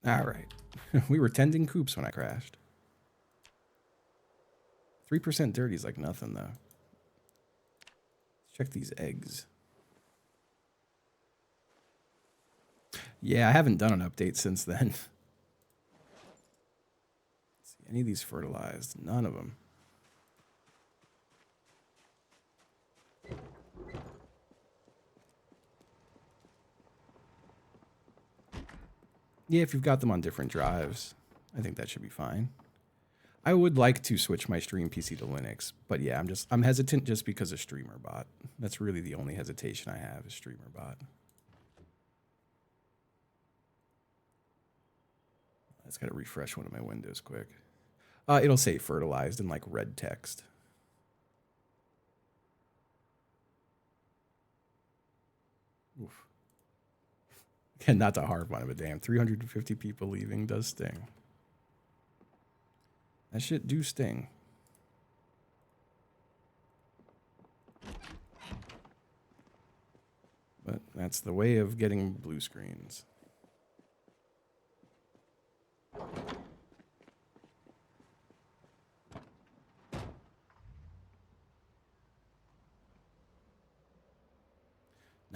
All right. We were tending coops when I crashed. 3% dirty is like nothing, though. Let's check these eggs. Yeah, I haven't done an update since then. Let's see, any of these fertilized? None of them. Yeah, if you've got them on different drives, I think that should be fine. I would like to switch my stream PC to Linux, but yeah, I'm hesitant just because of StreamerBot. That's really the only hesitation I have is StreamerBot. I just got to refresh one of my windows quick. It'll say fertilized in like red text. Oof. Again, not to harp on it, but damn, 350 people leaving does sting. That shit do sting. But that's the way of getting blue screens.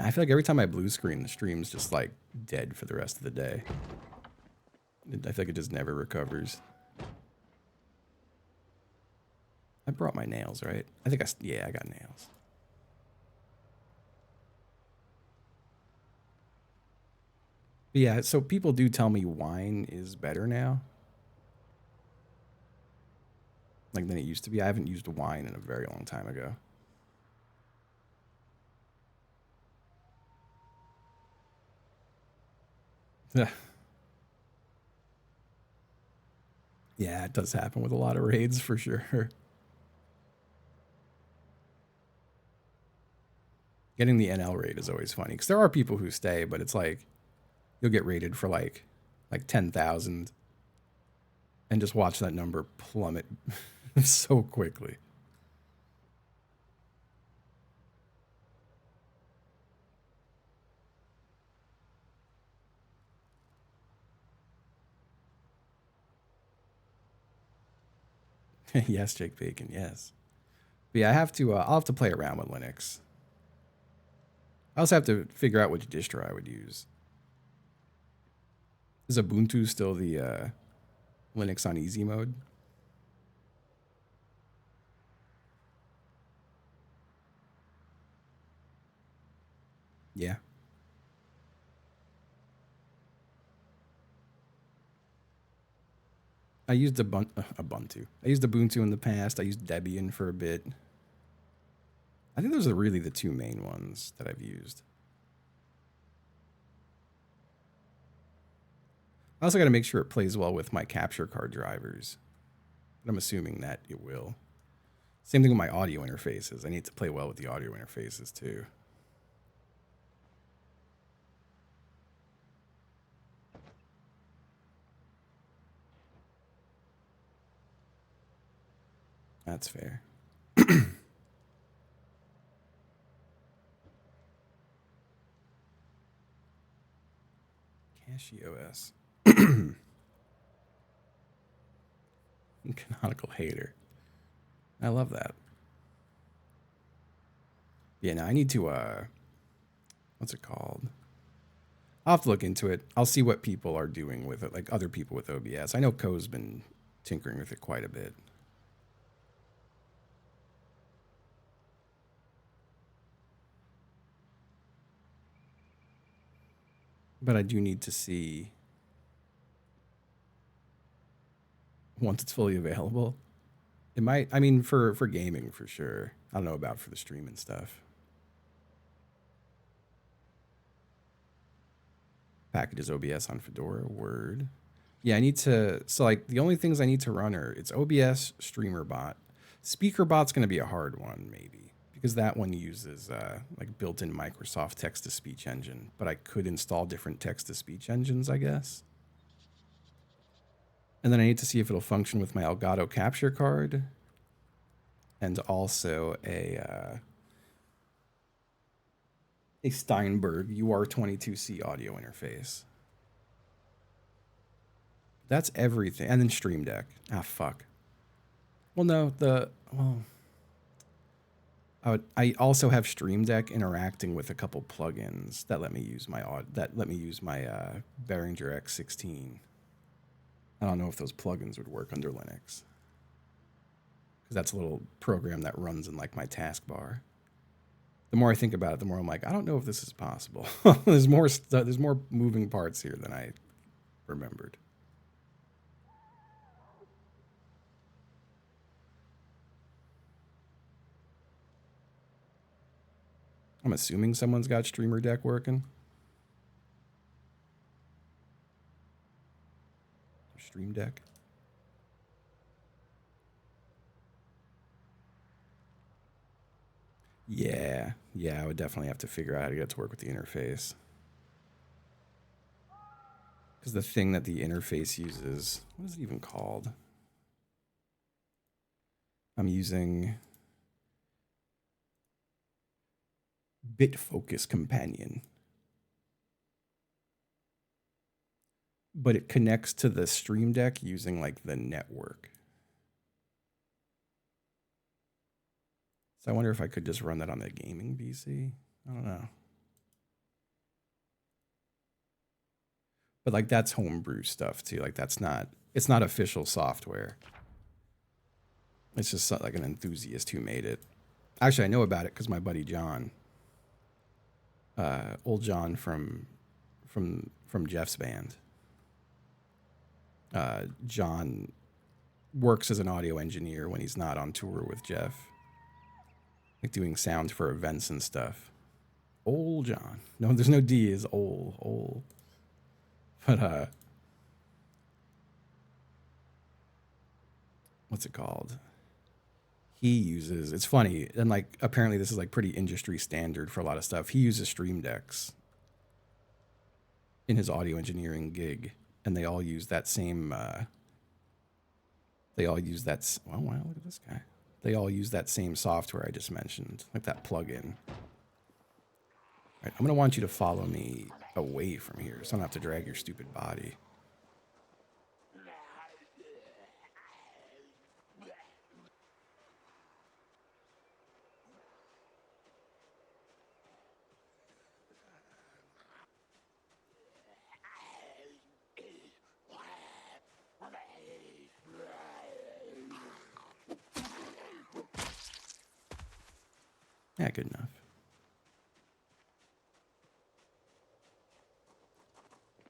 I feel like every time I blue screen, the stream's just like dead for the rest of the day. I feel like it just never recovers. I brought my nails, right? I think yeah, I got nails. But yeah, so people do tell me wine is better now. Like than it used to be. I haven't used wine in a very long time ago. Yeah, it does happen with a lot of raids for sure. Getting the NL raid is always funny because there are people who stay, but it's like you'll get rated for like 10,000 and just watch that number plummet so quickly. Yes, Jake Bacon, yes. But yeah, I'll have to play around with Linux. I also have to figure out which distro I would use. Is Ubuntu still the Linux on easy mode? Yeah. I used Ubuntu. I used Ubuntu in the past. I used Debian for a bit. I think those are really the two main ones that I've used. I also got to make sure it plays well with my capture card drivers. But I'm assuming that it will. Same thing with my audio interfaces. I need to play well with the audio interfaces too. That's fair. CashieOS. Canonical hater. I love that. Yeah, now I need to what's it called? I'll have to look into it. I'll see what people are doing with it, like other people with OBS. I know Ko's been tinkering with it quite a bit. But I do need to see once it's fully available. It might, I mean, for gaming for sure. I don't know about for the stream and stuff. Packages OBS on Fedora, Word. Yeah, I need to, so like the only things I need to run are it's OBS, StreamerBot. SpeakerBot's going to be a hard one maybe because that one uses like built-in Microsoft text-to-speech engine, but I could install different text-to-speech engines, I guess. And then I need to see if it'll function with my Elgato capture card and also a Steinberg UR22C audio interface. That's everything. And then Stream Deck. Ah, fuck. Well, no, I also have Stream Deck interacting with a couple plugins that let me use my Behringer X16. I don't know if those plugins would work under Linux because that's a little program that runs in like my taskbar. The more I think about it, the more I'm like, I don't know if this is possible. There's more moving parts here than I remembered. I'm assuming someone's got Streamer Deck working. Stream Deck. Yeah, I would definitely have to figure out how to get it to work with the interface. Because the thing that the interface uses, what is it even called? I'm using BitFocus Companion. But it connects to the Stream Deck using like the network. So I wonder if I could just run that on the gaming PC. I don't know. But like that's homebrew stuff too. Like it's not official software. It's just like an enthusiast who made it. Actually, I know about it because my buddy John, old John from Jeff's band. John works as an audio engineer when he's not on tour with Jeff, like doing sound for events and stuff. Old John. No, there's no D. Is old. But what's it called? He uses. It's funny, and like apparently this is like pretty industry standard for a lot of stuff. He uses Stream Decks in his audio engineering gig, and they all use that same. They all use that. Oh wow! Look at this guy. They all use that same software I just mentioned, like that plugin. All right, I'm gonna want you to follow me away from here, so I don't have to drag your stupid body. Yeah, good enough.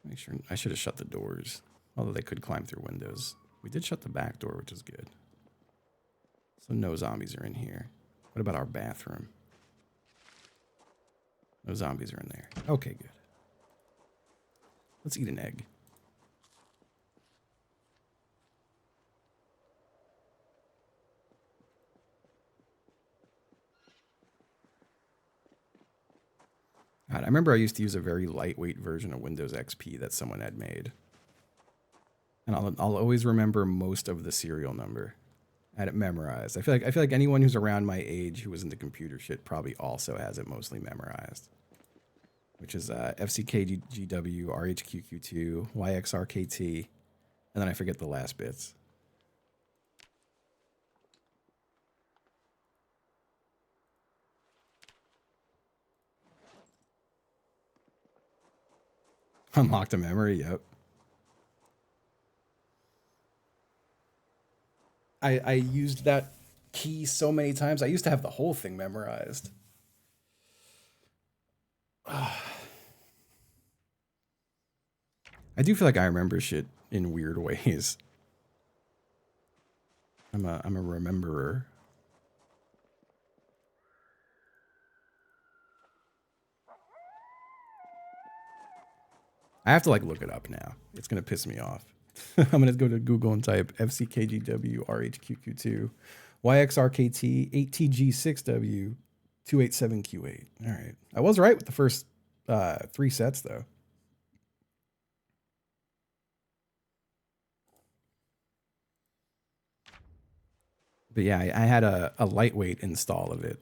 Make sure I should have shut the doors, although they could climb through windows. We did shut the back door, which is good. So no zombies are in here. What about our bathroom? No zombies are in there. Okay, good. Let's eat an egg. God, I remember I used to use a very lightweight version of Windows XP that someone had made. And I'll always remember most of the serial number. I had it memorized. I feel like anyone who's around my age who was into computer shit probably also has it mostly memorized. Which is FCKGW, RHQQ2, YXRKT, and then I forget the last bits. Unlocked a memory, yep. I used that key so many times. I used to have the whole thing memorized. I do feel like I remember shit in weird ways. I'm a rememberer. I have to like look it up now. It's gonna piss me off. I'm gonna go to Google and type FCKGW RHQQ2 YXRKT 8TG6W 287Q8. All right, I was right with the first 3 sets though. But yeah, I had a lightweight install of it.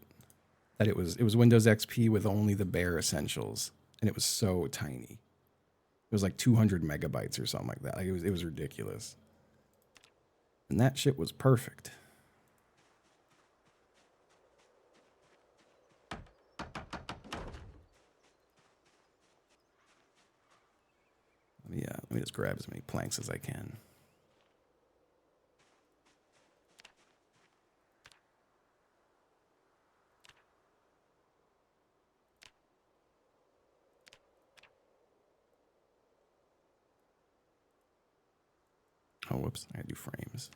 That it was Windows XP with only the bare essentials, and it was so tiny. It was like 200 megabytes or something like that. Like it was ridiculous. And that shit was perfect. Let me just grab as many planks as I can. Oh, whoops. I gotta do frames.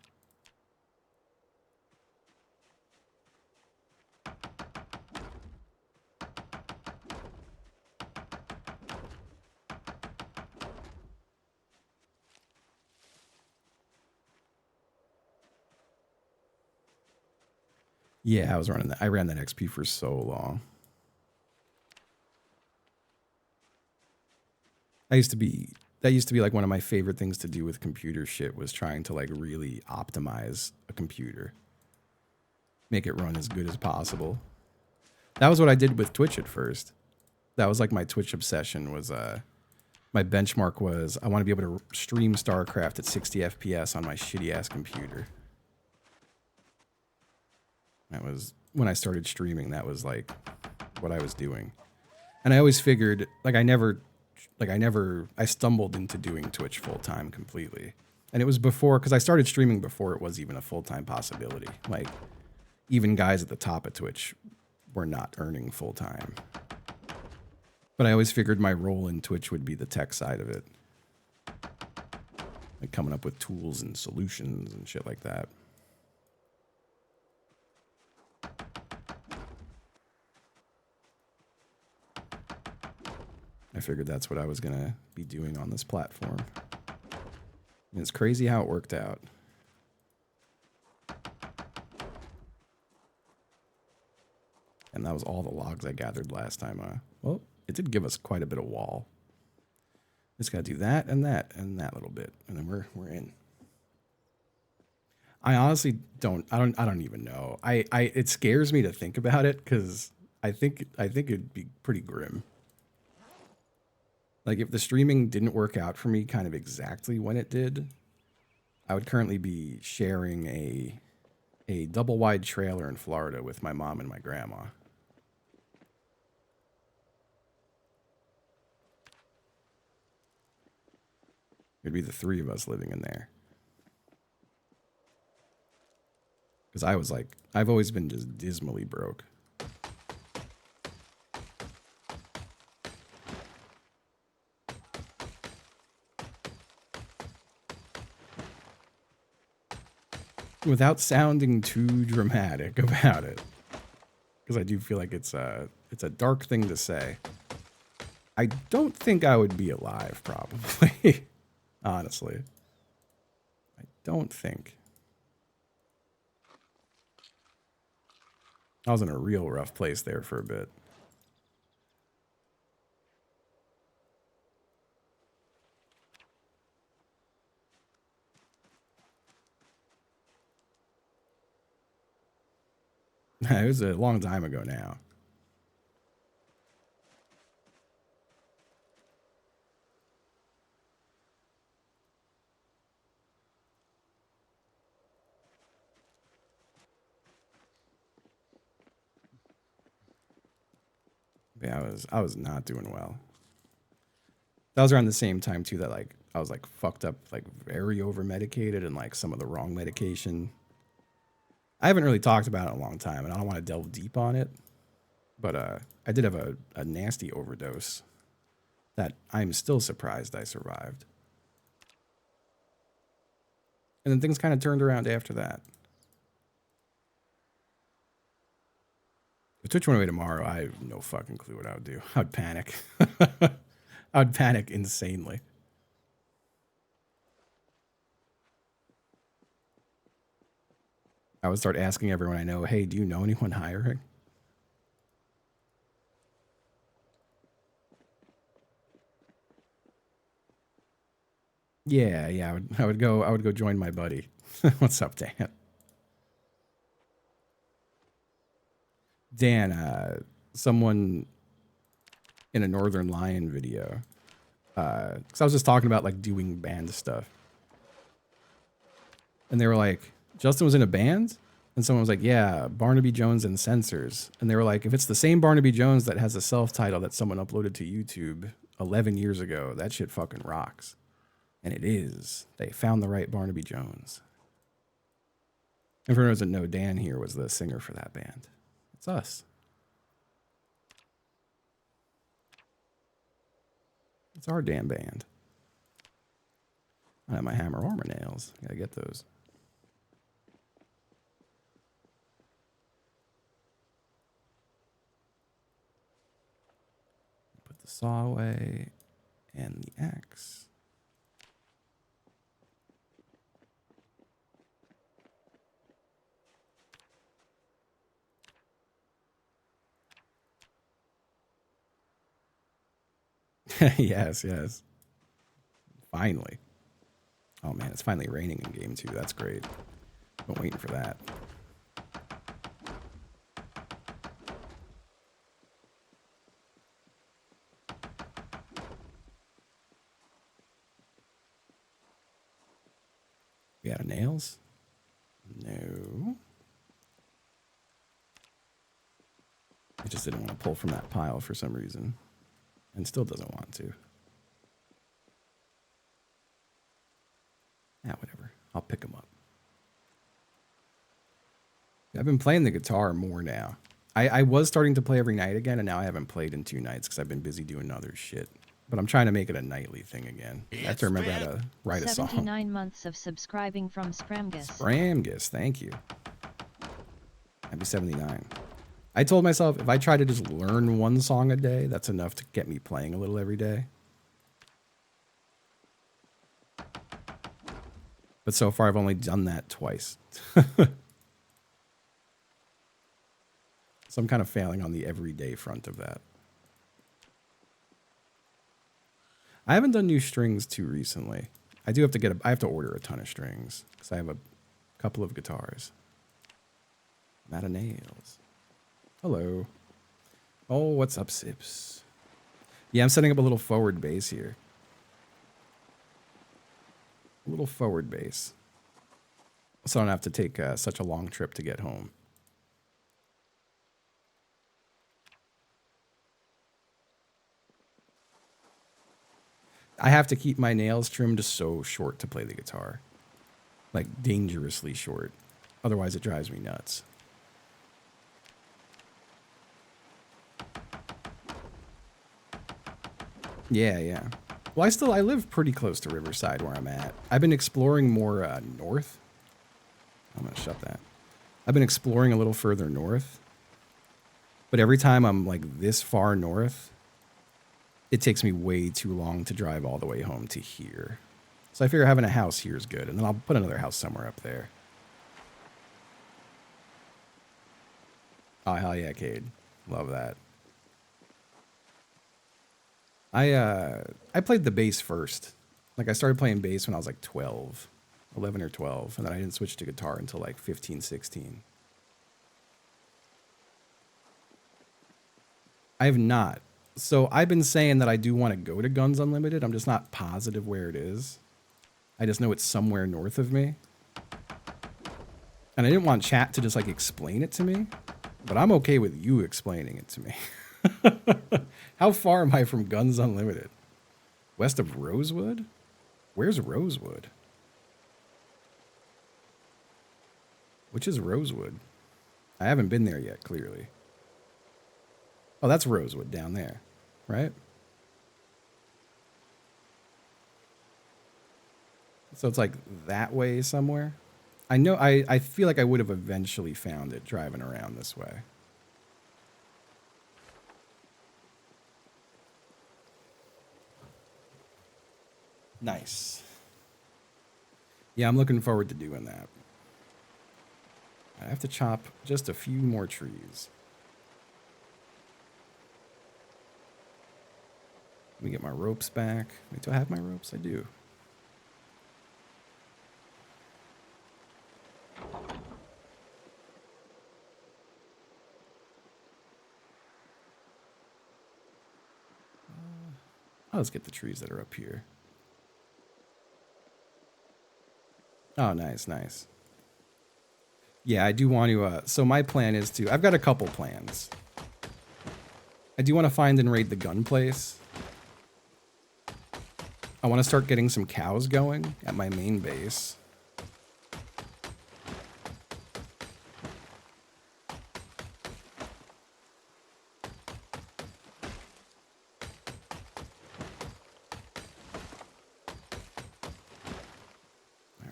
Yeah, I was running that. I ran that XP for so long. That used to be like one of my favorite things to do with computer shit was trying to like really optimize a computer. Make it run as good as possible. That was what I did with Twitch at first. That was like my Twitch obsession was my benchmark was I want to be able to stream StarCraft at 60 FPS on my shitty ass computer. That was when I started streaming, that was like what I was doing. And I always figured I stumbled into doing Twitch full time completely. And it was before, because I started streaming before it was even a full time possibility. Like, even guys at the top of Twitch were not earning full time. But I always figured my role in Twitch would be the tech side of it. Like coming up with tools and solutions and shit like that. I figured that's what I was going to be doing on this platform. And it's crazy how it worked out. And that was all the logs I gathered last time. Well, it did give us quite a bit of wall. Just got to do that and that little bit, and then we're in. I honestly don't even know. It scares me to think about it because I think it'd be pretty grim. Like if the streaming didn't work out for me kind of exactly when it did, I would currently be sharing a double wide trailer in Florida with my mom and my grandma. It'd be the three of us living in there. Because I've always been just dismally broke. Without sounding too dramatic about it, because I do feel like it's a dark thing to say. I don't think I would be alive, probably. Honestly. I don't think. I was in a real rough place there for a bit. It was a long time ago now. Yeah, I was not doing well. That was around the same time too that like I was like fucked up, like very over medicated and like some of the wrong medication. I haven't really talked about it in a long time, and I don't want to delve deep on it. But I did have a nasty overdose that I'm still surprised I survived. And then things kind of turned around after that. If Twitch went away tomorrow, I have no fucking clue what I would do. I would panic. I would panic insanely. I would start asking everyone I know, hey, do you know anyone hiring? Yeah, I would go join my buddy. What's up, Dan? Dan, someone in a Northern Lion video Because I was just talking about like doing band stuff. And they were like, Justin was in a band? And someone was like, yeah, Barnaby Jones and Censors. And they were like, if it's the same Barnaby Jones that has a self-title that someone uploaded to YouTube 11 years ago, that shit fucking rocks. And it is. They found the right Barnaby Jones. And for those that know, Dan here was the singer for that band. It's us. It's our damn band. I have my hammer or my nails. Gotta get those. Put the saw away and the axe. Yes, yes. Finally. Oh man, it's finally raining in game 2. That's great. Been waiting for that. We out of nails? No. I just didn't want to pull from that pile for some reason. And still doesn't want to. Yeah, whatever. I'll pick them up. I've been playing the guitar more now. I was starting to play every night again, and now I haven't played in 2 nights because I've been busy doing other shit. But I'm trying to make it a nightly thing again. I have to remember how to write a song. 79 months of subscribing from Spramgus. Spramgus, thank you. Happy 79. I told myself if I try to just learn 1 song a day, that's enough to get me playing a little every day. But so far, I've only done that twice. So I'm kind of failing on the everyday front of that. I haven't done new strings too recently. I do have to I have to order a ton of strings because I have a couple of guitars. I'm out of nails. Hello. Oh, what's up, Sips? Yeah, I'm setting up a little forward bass here. A little forward bass. So I don't have to take such a long trip to get home. I have to keep my nails trimmed so short to play the guitar. Like, dangerously short. Otherwise, it drives me nuts. Yeah, yeah. Well, I live pretty close to Riverside where I'm at. I've been exploring more north. I'm going to shut that. I've been exploring a little further north. But every time I'm like this far north, it takes me way too long to drive all the way home to here. So I figure having a house here is good, and then I'll put another house somewhere up there. Oh, hell yeah, Cade. Love that. I played the bass first. Like, I started playing bass when I was like 12, 11 or 12, and then I didn't switch to guitar until like 15, 16. I have not. So I've been saying that I do want to go to Guns Unlimited. I'm just not positive where it is. I just know it's somewhere north of me. And I didn't want chat to just like explain it to me, but I'm okay with you explaining it to me. How far am I from Guns Unlimited? West of Rosewood? Where's Rosewood? Which is Rosewood? I haven't been there yet, clearly. Oh, that's Rosewood down there, right? So it's like that way somewhere. I know, I feel like I would have eventually found it driving around this way. Nice. Yeah, I'm looking forward to doing that. I have to chop just a few more trees. Let me get my ropes back. Wait, do I have my ropes? I do. Oh, let's get the trees that are up here. Oh, nice, nice. Yeah, I do want to, so my plan is to, I've got a couple plans. I do want to find and raid the gun place. I want to start getting some cows going at my main base.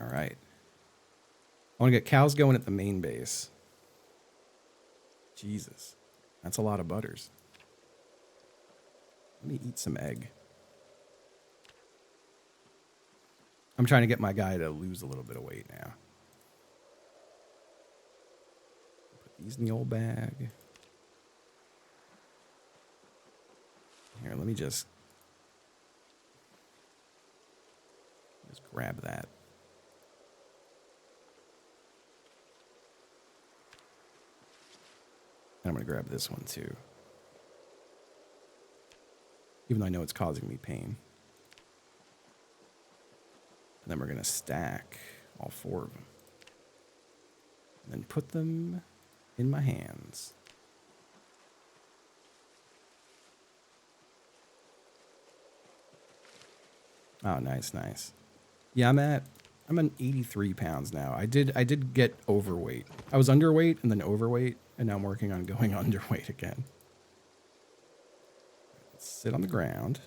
All right. I want to get cows going at the main base. Jesus, that's a lot of butters. Let me eat some egg. I'm trying to get my guy to lose a little bit of weight now. Put these in the old bag. Here, let me just grab that. And I'm going to grab this one too. Even though I know it's causing me pain. And then we're going to stack all 4 of them. And then put them in my hands. Oh, nice, nice. Yeah, I'm at 83 pounds now. I did get overweight. I was underweight and then overweight, and now I'm working on going underweight again. Let's sit on the ground.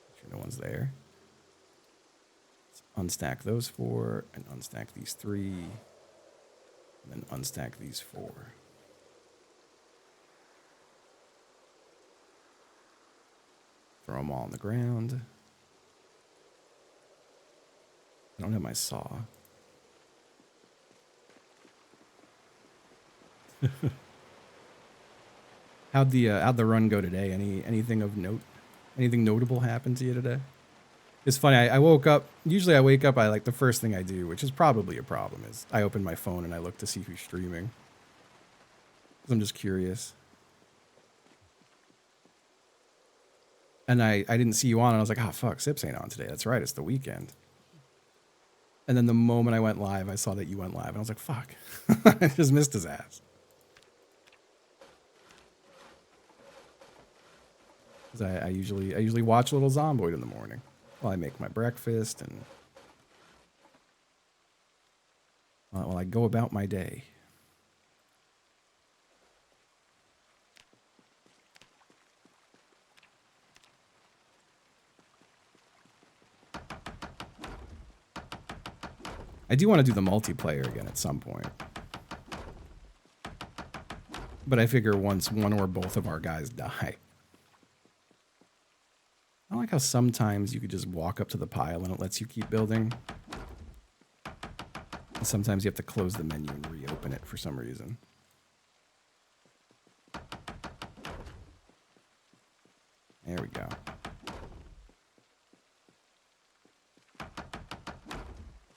Make sure no one's there. Let's unstack those 4 and unstack these 3. And then unstack these 4. Throw them all on the ground. I don't have my saw. How'd the run go today? Anything of note? Anything notable happen to you today? It's funny. I woke up. Usually, I wake up. The first thing I do, which is probably a problem, is I open my phone and I look to see who's streaming. 'Cause I'm just curious. And I didn't see you on, and I was like, oh fuck, Sips ain't on today. That's right, it's the weekend. And then the moment I went live, I saw that you went live, and I was like, fuck, I just missed his ass. Because I usually watch a little Zomboid in the morning while I make my breakfast and while I go about my day. I do want to do the multiplayer again at some point. But I figure once one or both of our guys die. I like how sometimes you could just walk up to the pile and it lets you keep building. And sometimes you have to close the menu and reopen it for some reason. There we go.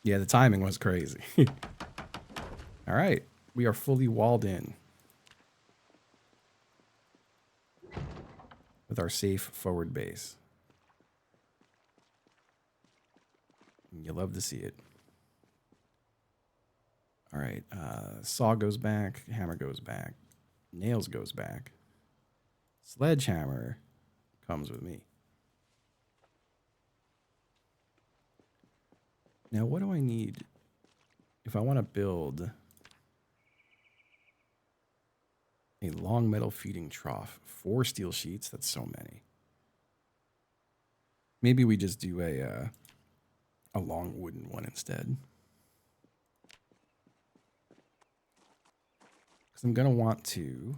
Yeah, the timing was crazy. All right, we are fully walled in with our safe forward base. You love to see it. All right, saw goes back, hammer goes back, nails goes back, sledgehammer comes with me. Now, what do I need if I want to build a long metal feeding trough? 4 steel sheets, that's so many. Maybe we just do a long wooden one instead. Because I'm going to want to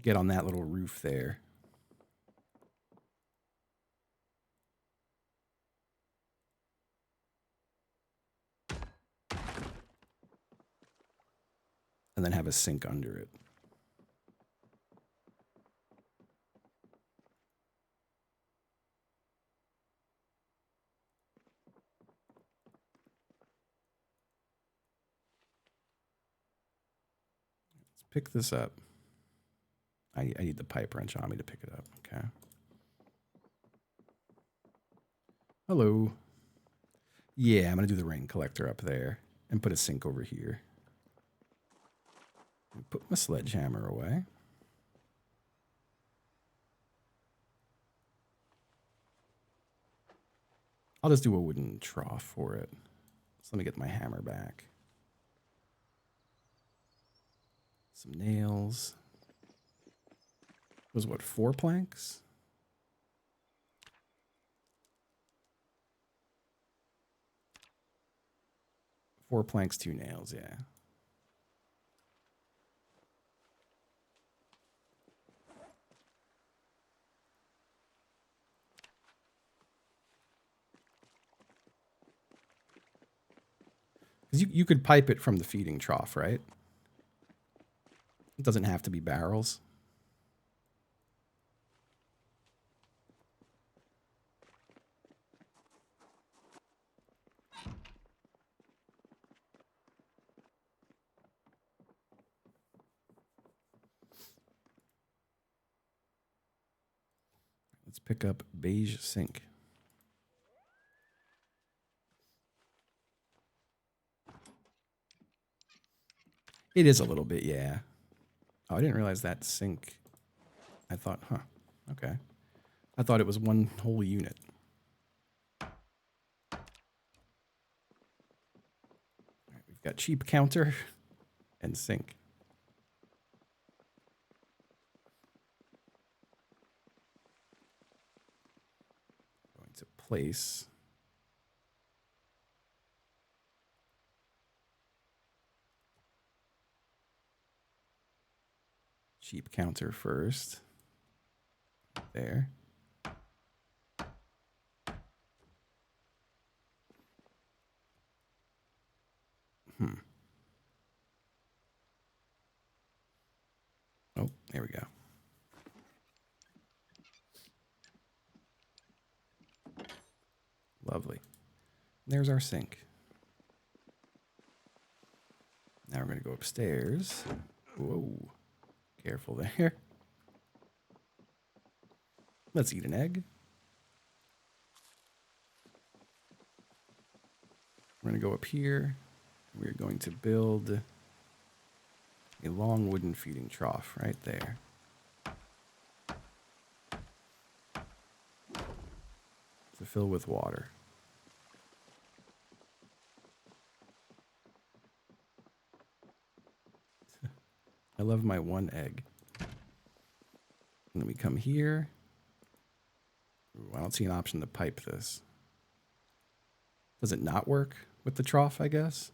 get on that little roof there. And then have a sink under it. Let's pick this up. I need the pipe wrench on me to pick it up. Okay. Hello. Yeah, I'm going to do the rain collector up there and put a sink over here. Put my sledgehammer away. I'll just do a wooden trough for it. So let me get my hammer back. Some nails. Was what, 4 planks? 4 planks, 2 nails, yeah. Because you could pipe it from the feeding trough, right? It doesn't have to be barrels. Let's pick up beige sink. It is a little bit, yeah. Oh, I didn't realize that sink. I thought, okay. I thought it was one whole unit. All right, we've got cheap counter and sink. Going to place. Cheap counter first. There. Oh, there we go. Lovely. There's our sink. Now we're going to go upstairs. Whoa. Careful there. Let's eat an egg. We're going to go up here. We're going to build a long wooden feeding trough right there. To fill with water. I love my one egg. And then we come here. Ooh, I don't see an option to pipe this. Does it not work with the trough, I guess?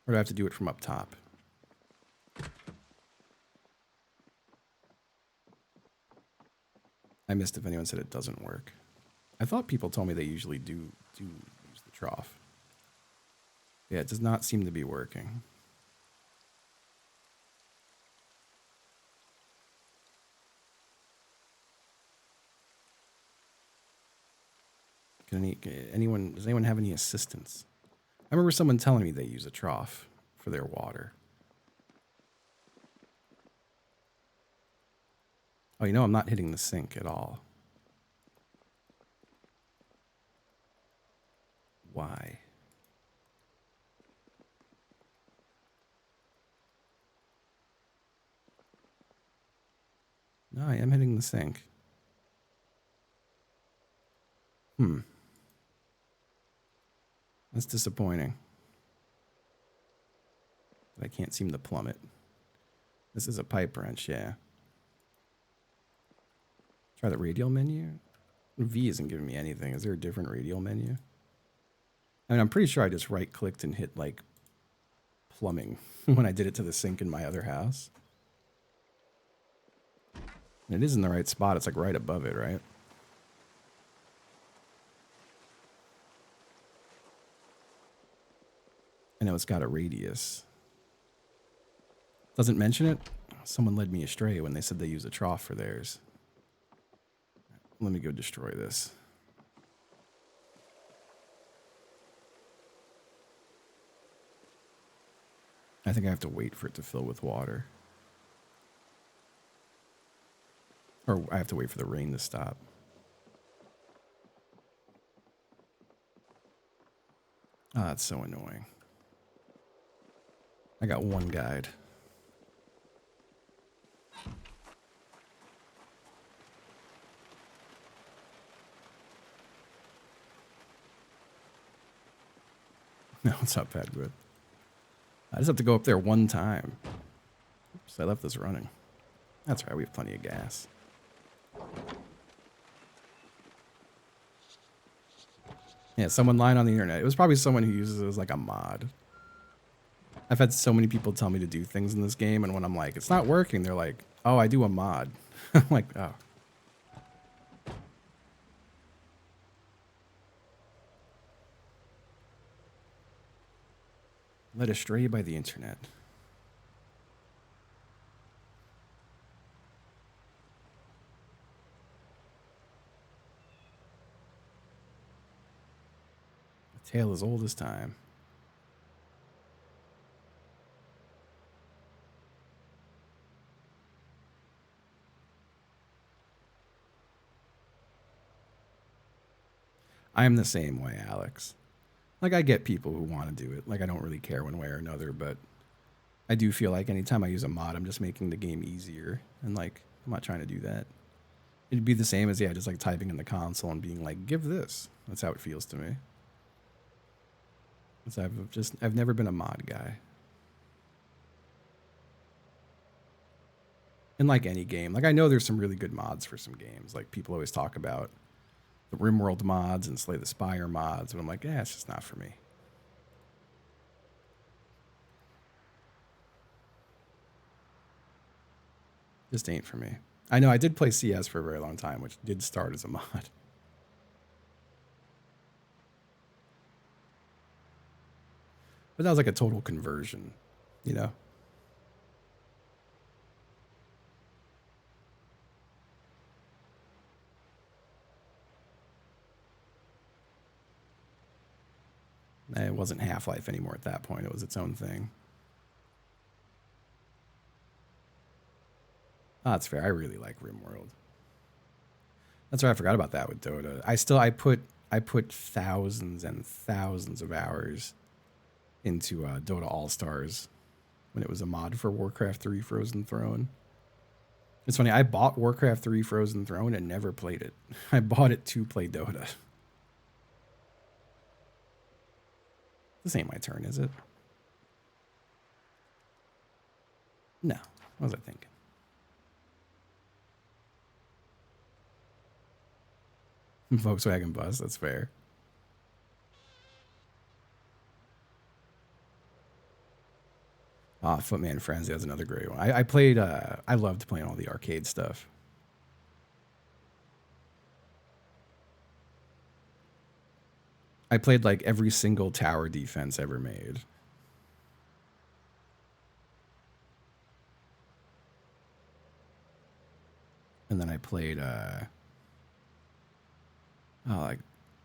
Or do I have to do it from up top? I missed if anyone said it doesn't work. I thought people told me they usually do use the trough. Yeah, it does not seem to be working. Does anyone have any assistance? I remember someone telling me they use a trough for their water. Oh, you know, I'm not hitting the sink at all. Why? No, I am hitting the sink. That's disappointing. I can't seem to plumb it. This is a pipe wrench, yeah. Try the radial menu. V isn't giving me anything. Is there a different radial menu? I mean, I'm pretty sure I just right-clicked and hit, like, plumbing when I did it to the sink in my other house. And it is in the right spot. It's, like, right above it, right? I know it's got a radius. Doesn't mention it? Someone led me astray when they said they use a trough for theirs. Let me go destroy this. I think I have to wait for it to fill with water. Or I have to wait for the rain to stop. Oh, that's so annoying. I got one guide. No, what's up, Pedwood? I just have to go up there one time. Oops, I left this running. That's right, we have plenty of gas. Yeah, someone lying on the internet. It was probably someone who uses it as like a mod. I've had so many people tell me to do things in this game, and when I'm like, it's not working, they're like, oh, I do a mod. I'm like, oh. Led astray by the internet. A tale as old as time. I am the same way, Alex. Like, I get people who want to do it. Like, I don't really care one way or another, but I do feel like anytime I use a mod, I'm just making the game easier. And, like, I'm not trying to do that. It'd be the same as, yeah, just, like, typing in the console and being like, give this. That's how it feels to me. I've never been a mod guy. In, like, any game. Like, I know there's some really good mods for some games. Like, people always talk about the RimWorld mods and Slay the Spire mods, but I'm like, it's just not for me. Just ain't for me. I know I did play CS for a very long time, which did start as a mod. But that was like a total conversion, you know? It wasn't Half-Life anymore at that point. It was its own thing. Oh, that's fair. I really like RimWorld. That's right. I forgot about that with Dota. I put thousands and thousands of hours into Dota All-Stars when it was a mod for Warcraft 3 Frozen Throne. It's funny. I bought Warcraft 3 Frozen Throne and never played it. I bought it to play Dota. This ain't my turn, is it? No. What was I thinking? Volkswagen bus. That's fair. Footman Frenzy. That's another great one. I played. I loved playing all the arcade stuff. I played like every single tower defense ever made. And then I played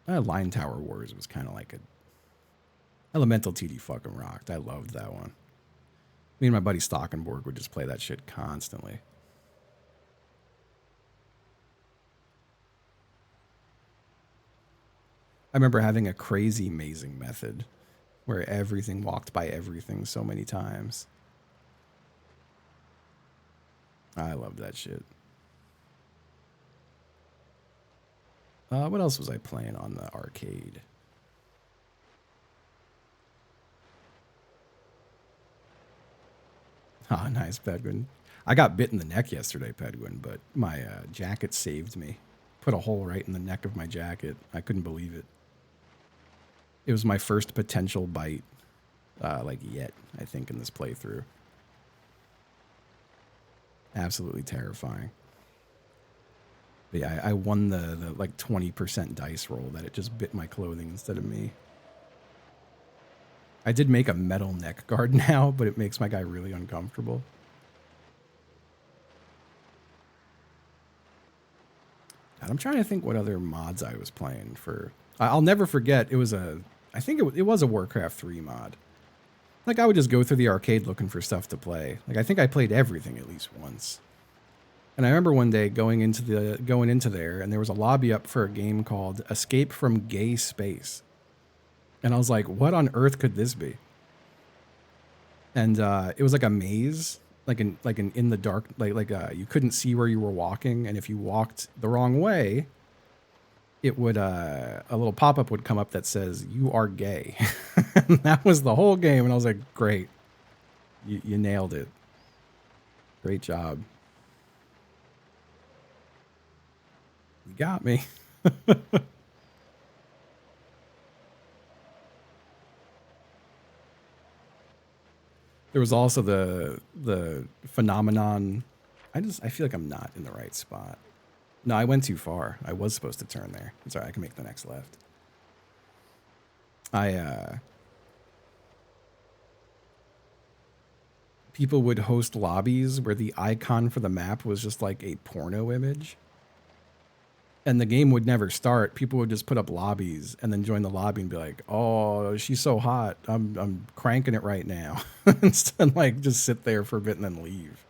Line Tower Wars was kind of like a Elemental TD fucking rocked. I loved that one. Me and my buddy Stockenborg would just play that shit constantly. I remember having a crazy amazing method where everything walked by everything so many times. I loved that shit. What else was I playing on the arcade? Ah, nice, Pedguin. I got bit in the neck yesterday, Pedguin, but my jacket saved me. Put a hole right in the neck of my jacket. I couldn't believe it. It was my first potential bite, yet, I think, in this playthrough. Absolutely terrifying. But yeah, I won the like 20% dice roll that it just bit my clothing instead of me. I did make a metal neck guard now, but it makes my guy really uncomfortable. God, I'm trying to think what other mods I was playing for. I'll never forget. It was I think it was a Warcraft 3 mod. Like, I would just go through the arcade looking for stuff to play. Like, I think I played everything at least once. And I remember one day going into there, and there was a lobby up for a game called Escape from Gay Space, and I was like, "What on earth could this be?" And it was like a maze, in the dark, you couldn't see where you were walking, and if you walked the wrong way, it would a little pop up would come up that says you are gay. And that was the whole game, and I was like, "Great, you nailed it, great job, you got me." There was also the phenomenon. I feel like I'm not in the right spot. No, I went too far. I was supposed to turn there. It's all right. I can make the next left. People would host lobbies where the icon for the map was just like a porno image. And the game would never start. People would just put up lobbies and then join the lobby and be like, "Oh, she's so hot. I'm cranking it right now." Instead, like, just sit there for a bit and then leave.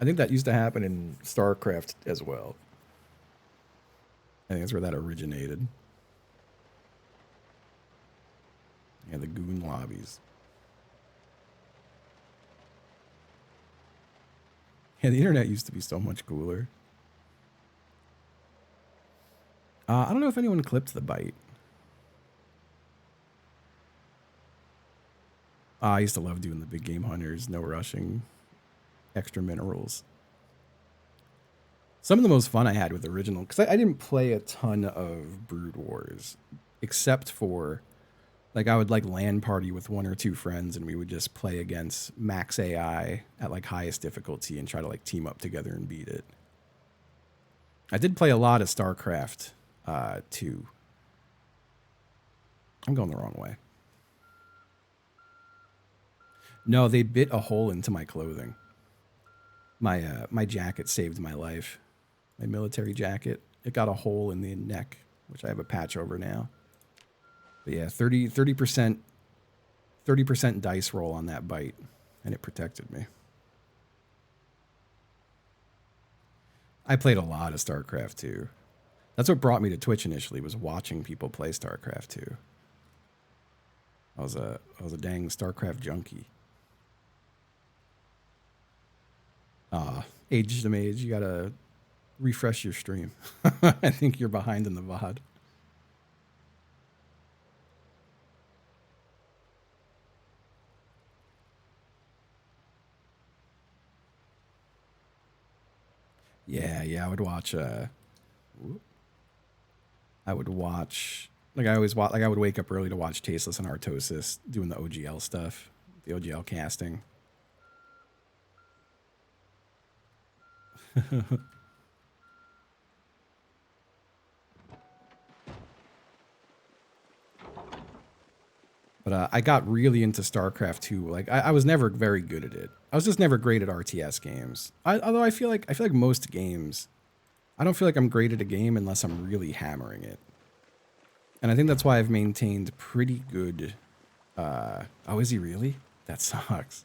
I think that used to happen in StarCraft as well. I think that's where that originated. Yeah, the goon lobbies. Yeah, the internet used to be so much cooler. I don't know if anyone clipped the bite. I used to love doing the big game hunters, no rushing, extra minerals. Some of the most fun I had with original, because I didn't play a ton of Brood Wars, except for, like, I would like LAN party with one or two friends, and we would just play against max AI at like highest difficulty and try to like team up together and beat it. I did play a lot of StarCraft 2. I'm going the wrong way. No, they bit a hole into my clothing. My jacket saved my life. My military jacket. It got a hole in the neck, which I have a patch over now. But yeah, 30% dice roll on that bite, and it protected me. I played a lot of StarCraft 2. That's what brought me to Twitch initially, was watching people play StarCraft 2. I was a dang StarCraft junkie. Age to mage, you gotta refresh your stream. I think you're behind in the VOD. Yeah, I would watch. I would watch. Like I always watch. Like I would wake up early to watch Tasteless and Artosis doing the OGL stuff, the OGL casting. But I got really into StarCraft 2. Like I was never very good at it. I was just never great at RTS games. Although I feel like most games, I don't feel like I'm great at a game unless I'm really hammering it. And I think that's why I've maintained pretty good. Oh, is he really? That sucks.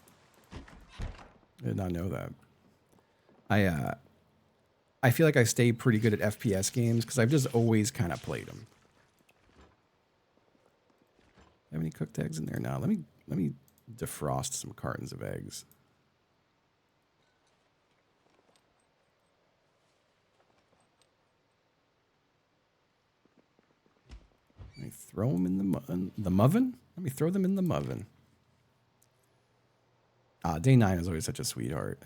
I did not know that. I feel like I stay pretty good at FPS games because I've just always kind of played them. Have any cooked eggs in there? Now let me defrost some cartons of eggs. Let me throw them in the oven. Let me throw them in the oven. Day 9 is always such a sweetheart.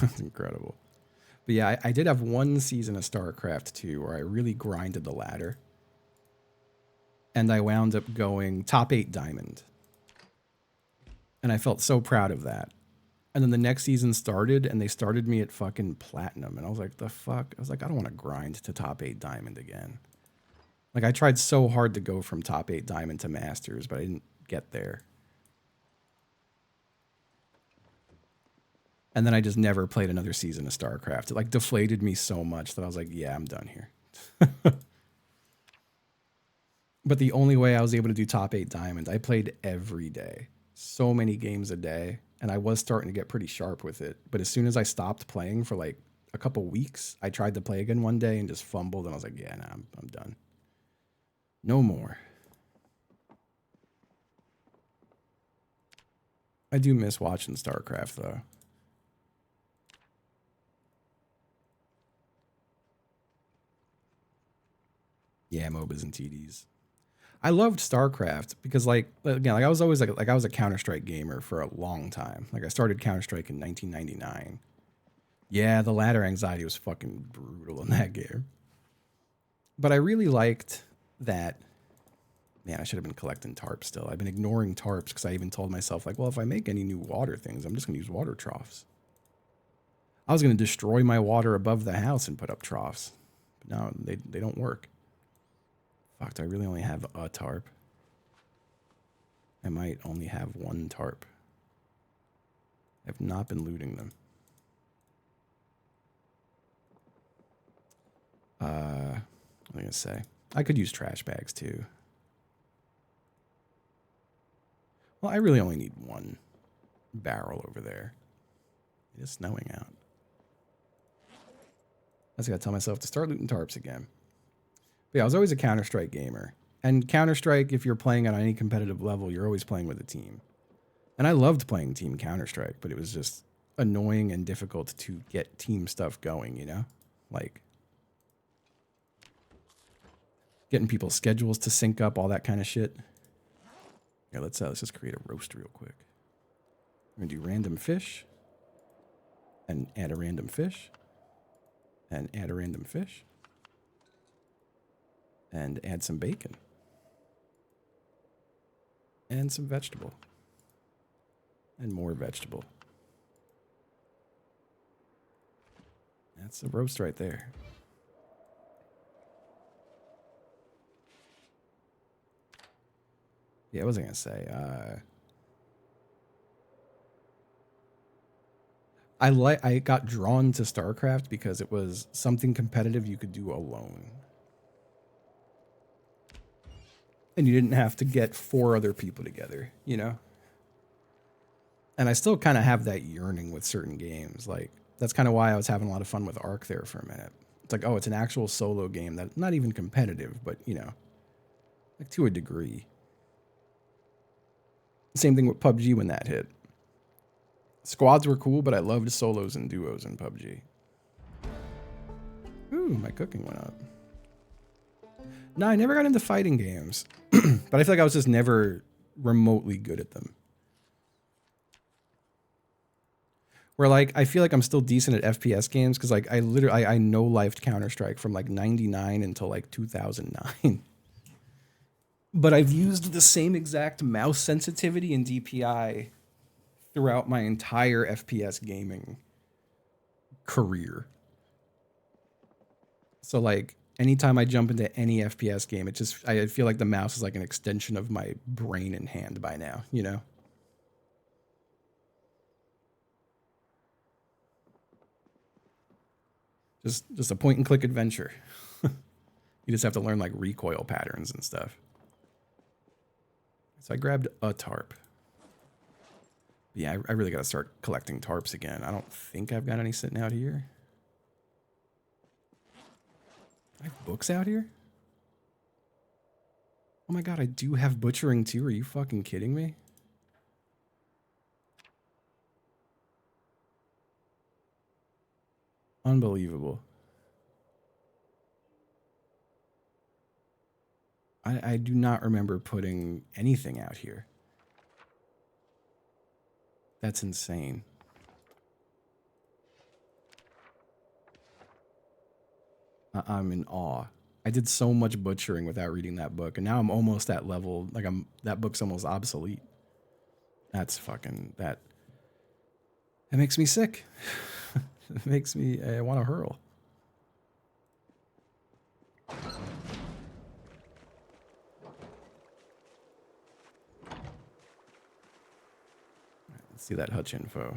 That's incredible. But yeah, I did have one season of StarCraft 2 where I really grinded the ladder. And I wound up going top 8 diamond. And I felt so proud of that. And then the next season started, and they started me at fucking platinum. And I was like, the fuck? I was like, I don't want to grind to top 8 diamond again. Like, I tried so hard to go from top 8 diamond to masters, but I didn't get there. And then I just never played another season of StarCraft. It like deflated me so much that I was like, yeah, I'm done here. But the only way I was able to do top 8 diamond, I played every day. So many games a day. And I was starting to get pretty sharp with it. But as soon as I stopped playing for like a couple weeks, I tried to play again one day and just fumbled. And I was like, yeah, nah, I'm done. No more. I do miss watching StarCraft, though. Yeah, MOBAs and TDs. I loved StarCraft because, like, again, like I was always like I was a Counter-Strike gamer for a long time. Like I started Counter-Strike in 1999. Yeah, the ladder anxiety was fucking brutal in that game. But I really liked that. Man, I should have been collecting tarps still. I've been ignoring tarps because I even told myself, like, well, if I make any new water things, I'm just going to use water troughs. I was going to destroy my water above the house and put up troughs. But no, they don't work. Fuck, do I really only have a tarp? I might only have one tarp. I've not been looting them. What am I going to say? I could use trash bags too. Well, I really only need one barrel over there. It is snowing out. I just got to tell myself to start looting tarps again. But yeah, I was always a Counter-Strike gamer. And Counter-Strike, if you're playing on any competitive level, you're always playing with a team. And I loved playing Team Counter-Strike, but it was just annoying and difficult to get team stuff going, you know? Like getting people's schedules to sync up, all that kind of shit. Here, let's just create a roast real quick. We're gonna do random fish, and add a random fish, and add a random fish, and add some bacon, and some vegetable, and more vegetable. That's the roast right there. Yeah, what was I gonna say? I got drawn to StarCraft because it was something competitive you could do alone. And you didn't have to get 4 other people together, you know? And I still kind of have that yearning with certain games. Like, that's kind of why I was having a lot of fun with Ark there for a minute. It's like, oh, it's an actual solo game that's not even competitive, but, you know, like to a degree. Same thing with PUBG when that hit. Squads were cool, but I loved solos and duos in PUBG. Ooh, my cooking went up. No, I never got into fighting games. But I feel like I was just never remotely good at them. Where like I feel like I'm still decent at FPS games because like I no-lifed Counter-Strike from like 99 until like 2009. But I've used the same exact mouse sensitivity and DPI throughout my entire FPS gaming career. So like anytime I jump into any FPS game, it just I feel like the mouse is like an extension of my brain and hand by now, you know? Just a point and click adventure. You just have to learn like recoil patterns and stuff. So I grabbed a tarp. Yeah, I really got to start collecting tarps again. I don't think I've got any sitting out here. I have books out here? Oh my god, I do have butchering too. Are you fucking kidding me? Unbelievable. I do not remember putting anything out here. That's insane. I'm in awe. I did so much butchering without reading that book, and now I'm almost at level, like that book's almost obsolete. That's fucking, that makes me sick. It makes me, I want to hurl. Let's see that hutch info.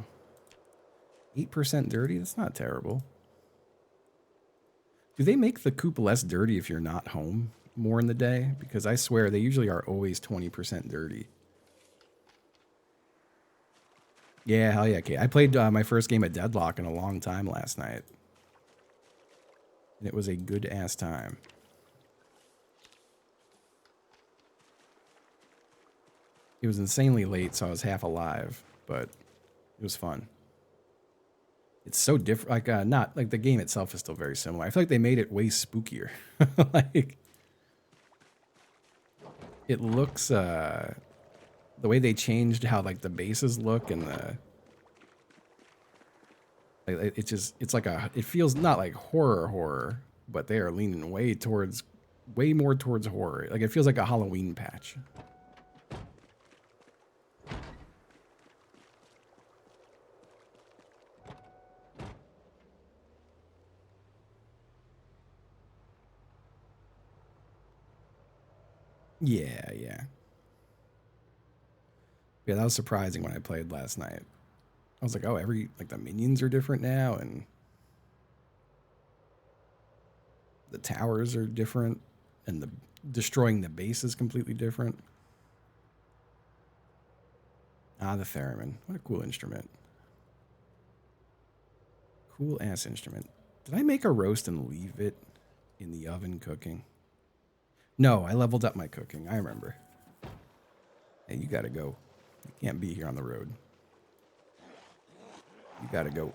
8% dirty? That's not terrible. Do they make the coop less dirty if you're not home? more in the day, because I swear they usually are always 20% dirty. Yeah, hell yeah, Kate. I played my first game of Deadlock in a long time last night. And it was a good ass time. It was insanely late, so I was half alive, but it was fun. It's so different. Like, not like the game itself is still very similar. I feel like they made it way spookier. Like, it looks, the way they changed how like the bases look and the, like, it just, it's like it feels not like horror, but they are leaning way more towards horror. Like, it feels like a Halloween patch. Yeah, yeah. Yeah, that was surprising when I played last night. I was like, oh, like the minions are different now and the towers are different and the destroying the base is completely different. Ah, the theremin. What a cool instrument. Cool ass instrument. Did I make a roast and leave it in the oven cooking? No, I leveled up my cooking. I remember. Hey, you gotta go. You can't be here on the road. You gotta go.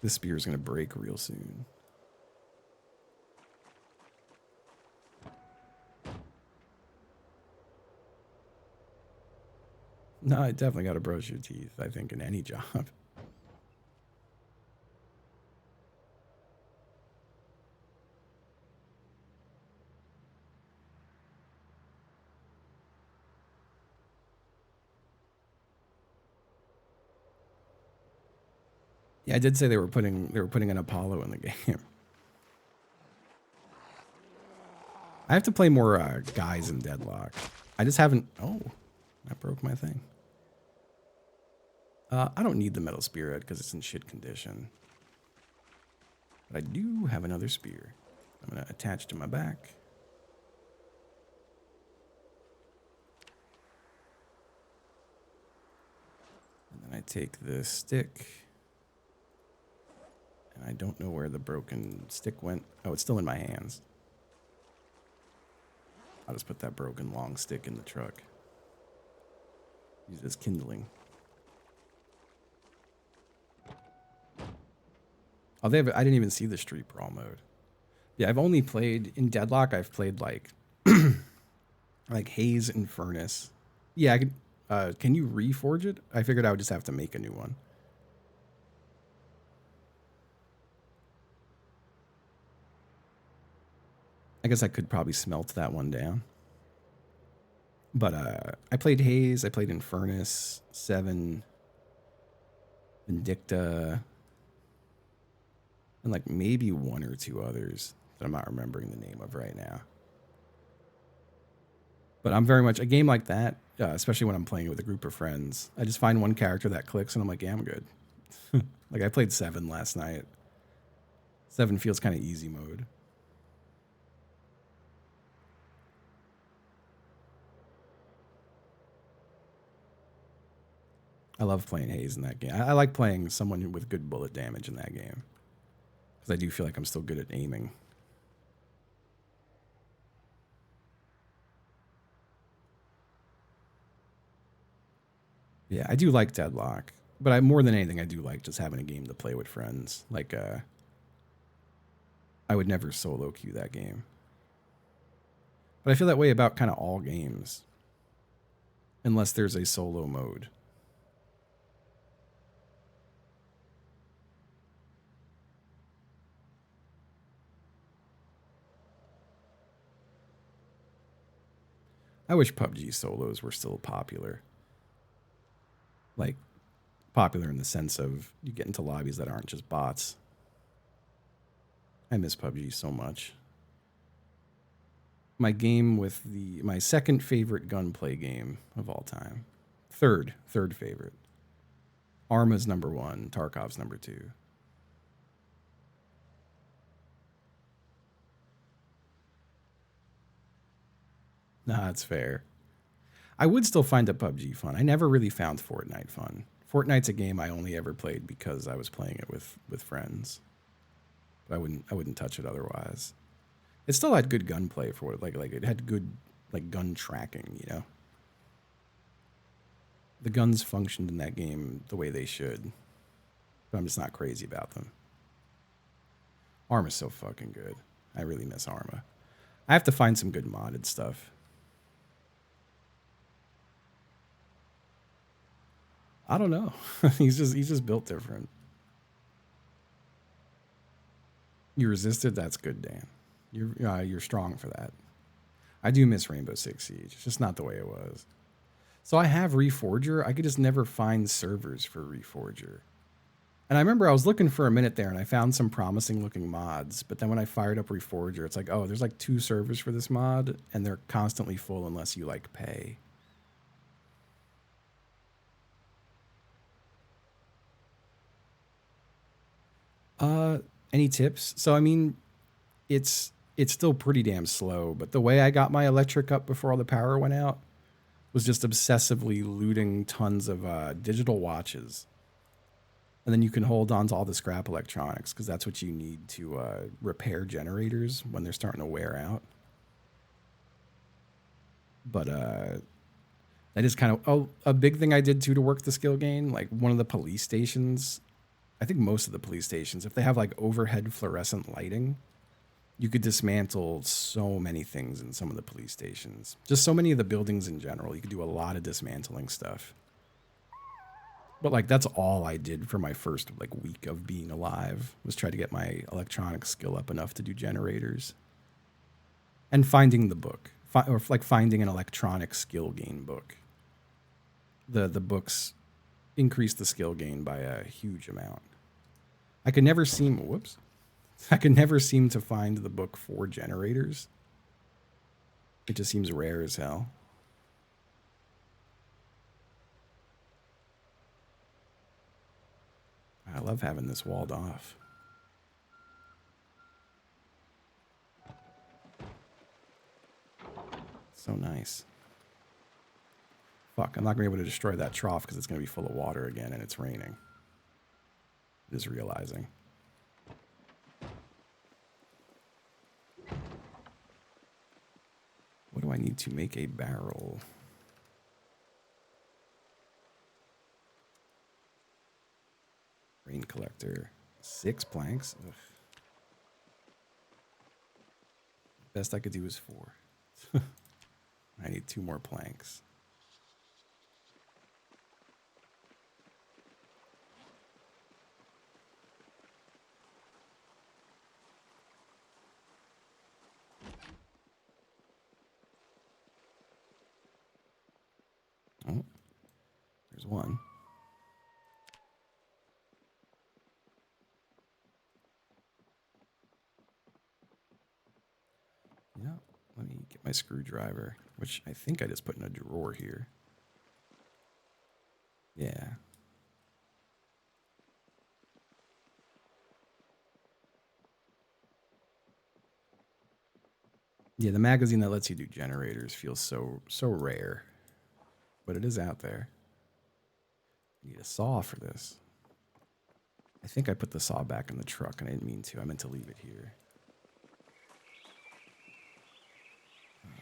This spear's gonna break real soon. No, I definitely gotta brush your teeth, I think, in any job. Yeah, I did say they were putting an Apollo in the game. I have to play more guys in Deadlock. I just haven't. Oh, I broke my thing. I don't need the metal spear because it's in shit condition. But I do have another spear. I'm gonna attach to my back. And then I take the stick. And I don't know where the broken stick went. Oh, it's still in my hands. I'll just put that broken long stick in the truck. Use it as kindling. Oh, I didn't even see the street brawl mode. Yeah, I've only played in Deadlock. I've played like like Haze and Furnace. Yeah, I could. Can you reforge it? I figured I would just have to make a new one. I guess I could probably smelt that one down. But I played Haze. I played in Furnace, Seven, Vindicta, and like maybe one or two others that I'm not remembering the name of right now. But I'm very much a game like that, especially when I'm playing with a group of friends. I just find one character that clicks, and I'm like, yeah, I'm good. Like I played Seven last night. Seven feels kind of easy mode. I love playing Haze in that game. I like playing someone with good bullet damage in that game because I do feel like I'm still good at aiming. Yeah, I do like Deadlock, but more than anything, I do like just having a game to play with friends. Like, I would never solo queue that game, but I feel that way about kind of all games, unless there's a solo mode. I wish PUBG solos were still popular. Like, popular in the sense of you get into lobbies that aren't just bots. I miss PUBG so much. My second favorite gunplay game of all time. Third favorite. Arma's number one, Tarkov's number two. Nah, it's fair. I would still find a PUBG fun. I never really found Fortnite fun. Fortnite's a game I only ever played because I was playing it with friends. But I wouldn't touch it otherwise. It still had good gunplay for what like it had good like gun tracking, you know. The guns functioned in that game the way they should. But I'm just not crazy about them. Arma's so fucking good. I really miss Arma. I have to find some good modded stuff. I don't know. He's just built different. You resisted. That's good, Dan. You're strong for that. I do miss Rainbow Six Siege. It's just not the way it was. So I have Reforger. I could just never find servers for Reforger. And I remember I was looking for a minute there and I found some promising looking mods. But then when I fired up Reforger, it's like, oh, there's like 2 servers for this mod and they're constantly full unless you like pay. Uh, any tips? So I mean, it's still pretty damn slow, but the way I got my electric up before all the power went out was just obsessively looting tons of digital watches. And then you can hold on to all the scrap electronics because that's what you need to repair generators when they're starting to wear out. But that is kind of a big thing I did too to work the skill gain. Like one of the police stations, I think most of the police stations, if they have like overhead fluorescent lighting, you could dismantle so many things in some of the police stations. Just so many of the buildings in general. You could do a lot of dismantling stuff. But like that's all I did for my first like week of being alive was try to get my electronic skill up enough to do generators and finding the book or like finding an electronic skill gain book. The books increase the skill gain by a huge amount. I could never seem whoops. I could never seem to find the book for generators. It just seems rare as hell. I love having this walled off. So nice. Fuck, I'm not going to be able to destroy that trough because it's going to be full of water again and it's raining. Just realizing. What do I need to make a barrel? Rain collector. 6 planks? Ugh. Best I could do is 4. I need 2 more planks. Oh, there's one. Yeah, let me get my screwdriver, which I think I just put in a drawer here. Yeah. Yeah, the magazine that lets you do generators feels so rare, but it is out there. I need a saw for this. I think I put the saw back in the truck and I didn't mean to. I meant to leave it here.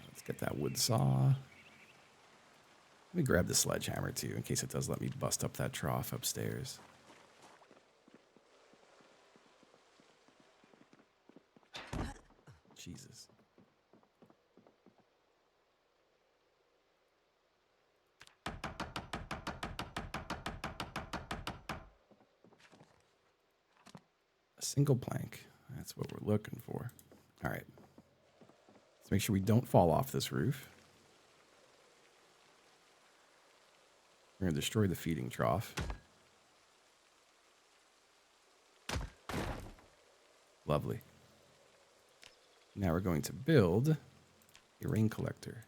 Let's get that wood saw. Let me grab the sledgehammer too in case it does let me bust up that trough upstairs. Jesus. A single plank. That's what we're looking for. All right. Let's make sure we don't fall off this roof. We're going to destroy the feeding trough. Lovely. Now we're going to build a rain collector.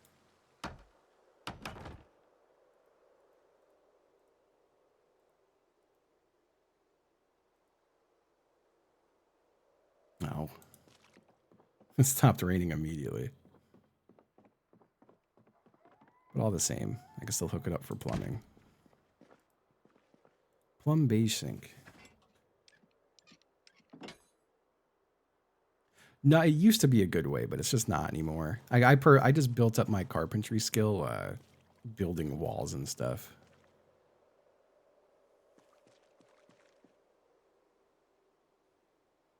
No. It stopped raining immediately. But all the same, I can still hook it up for plumbing. Plumb beige sink. No, it used to be a good way, but it's just not anymore. I just built up my carpentry skill building walls and stuff.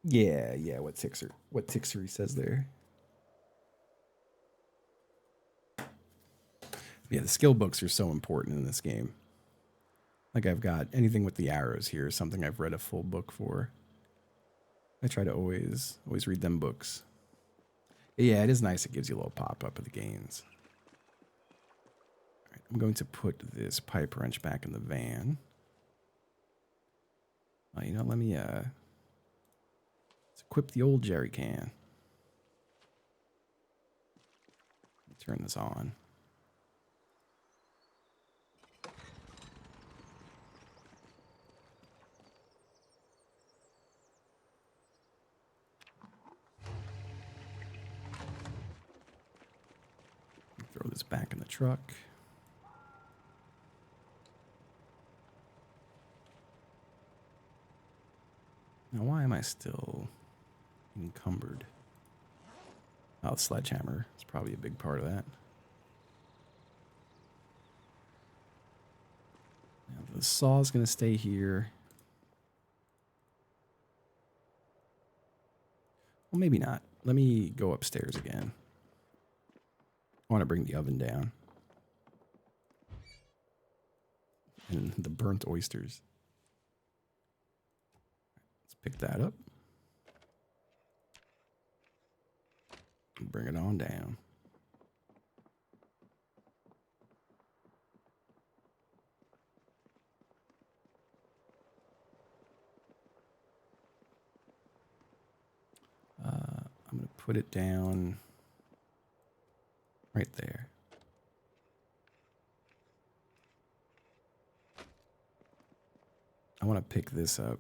Yeah, what Tixery says there. Yeah, the skill books are so important in this game. Like I've got anything with the arrows here, something I've read a full book for. I try to always read them books. Yeah, it is nice. It gives you a little pop-up of the gains. All right, I'm going to put this pipe wrench back in the van. You know, let me let's equip the old jerry can. Turn this on. Throw this back in the truck. Now, why am I still encumbered? Oh, the sledgehammer is probably a big part of that. Now, the saw is going to stay here. Well, maybe not. Let me go upstairs again. I want to bring the oven down. And the burnt oysters. Let's pick that up. And bring it on down. I'm going to put it down right there. I want to pick this up.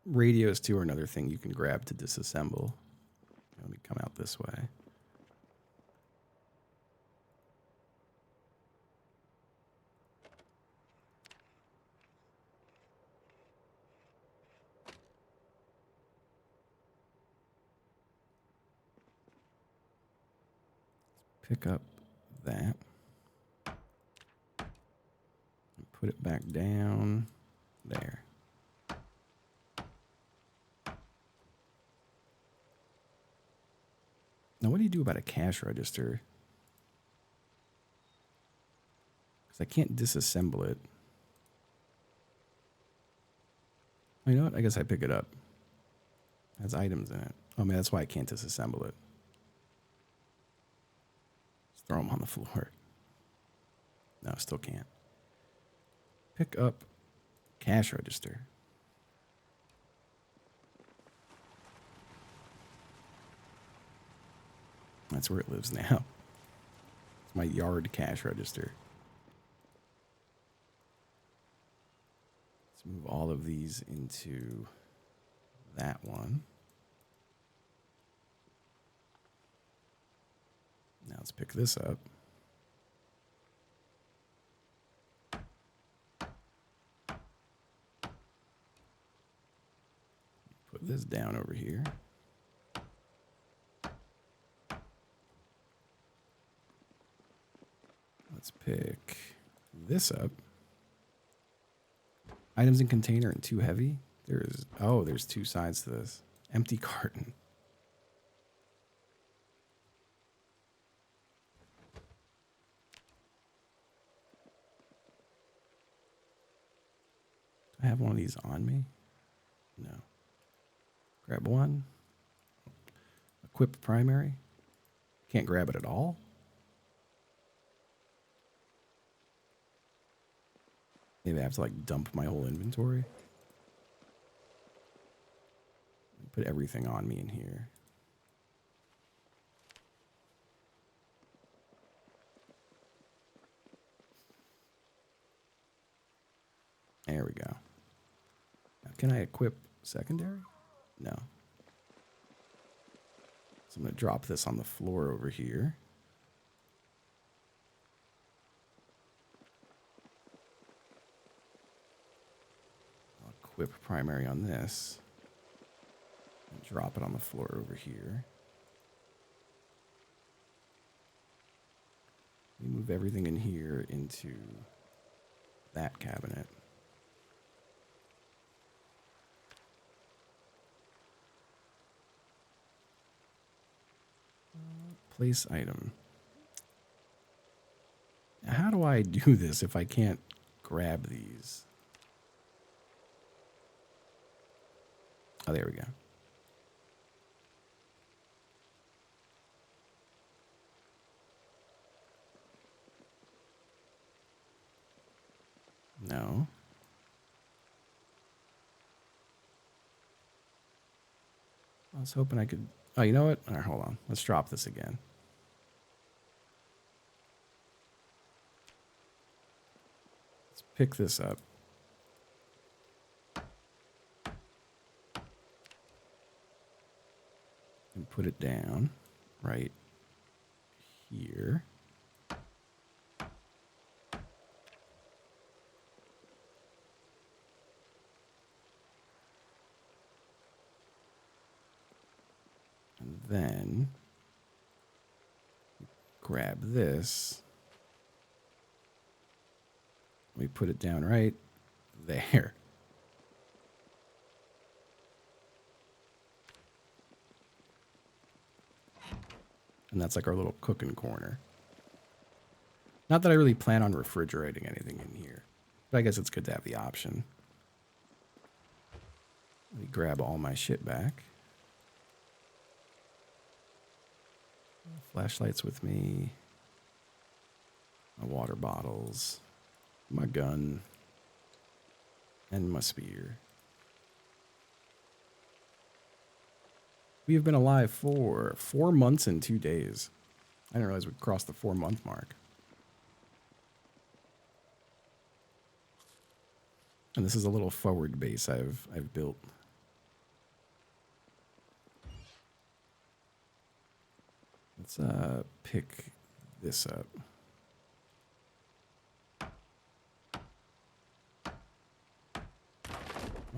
Radios, too, are another thing you can grab to disassemble. Let me come out this way. Pick up that. And put it back down there. Now, what do you do about a cash register? Because I can't disassemble it. Oh, you know what? I guess I pick it up. It has items in it. Oh, man, that's why I can't disassemble it. Just throw them on the floor. No, still can't. Pick up cash register. That's where it lives now. It's my yard cash register. Let's move all of these into that one. Now let's pick this up. Put this down over here. Let's pick this up. Items in container and too heavy. There's two sides to this. Empty carton. Do I have one of these on me? No. Grab one. Equip primary. Can't grab it at all. Maybe I have to like dump my whole inventory. Put everything on me in here. There we go. Can I equip secondary? No. So I'm going to drop this on the floor over here. I'll equip primary on this. And drop it on the floor over here. We move everything in here into that cabinet. Place item. Now, how do I do this if I can't grab these? Oh, there we go. No. I was hoping I could... Oh, you know what? All right, hold on. Let's drop this again. Let's pick this up. And put it down right here. And then grab this. We put it down right there. And that's like our little cooking corner. Not that I really plan on refrigerating anything in here, but I guess it's good to have the option. Let me grab all my shit back. Flashlights with me. My water bottles. My gun. And my spear. We have been alive for 4 months and 2 days. I didn't realize we'd crossed the 4-month mark. And this is a little forward base I've built. Let's pick this up.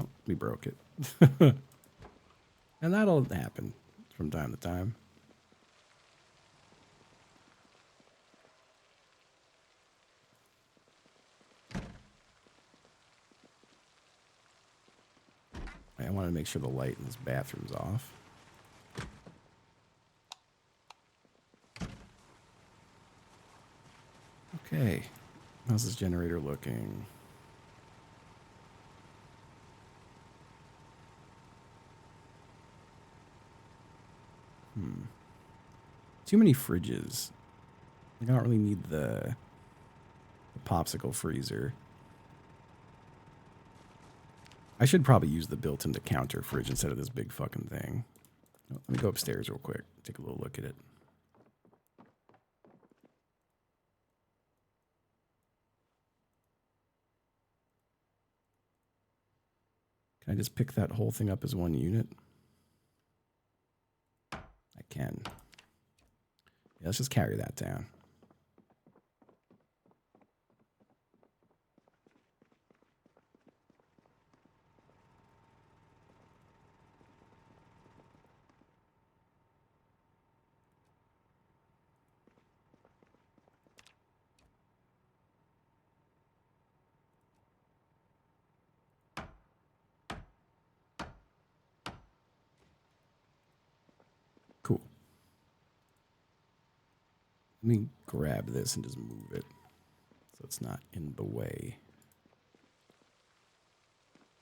Oh, we broke it. And that'll happen from time to time. I want to make sure the light in this bathroom's off. Okay. How's this generator looking? Too many fridges. Like, I don't really need the popsicle freezer. I should probably use the built-in counter fridge instead of this big fucking thing. Oh, let me go upstairs real quick. Take a little look at it. Can I just pick that whole thing up as one unit? I can. Yeah, let's just carry that down. Cool. Let me grab this and just move it so it's not in the way.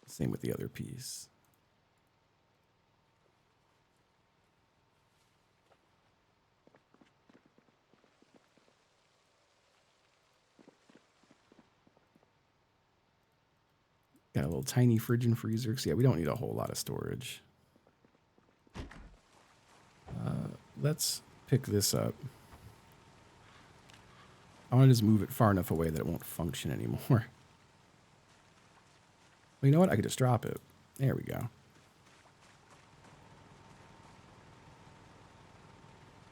Same with the other piece. Got a little tiny fridge and freezer. So yeah, we don't need a whole lot of storage. Let's pick this up. I want to just move it far enough away that it won't function anymore. Well, you know what? I could just drop it. There we go.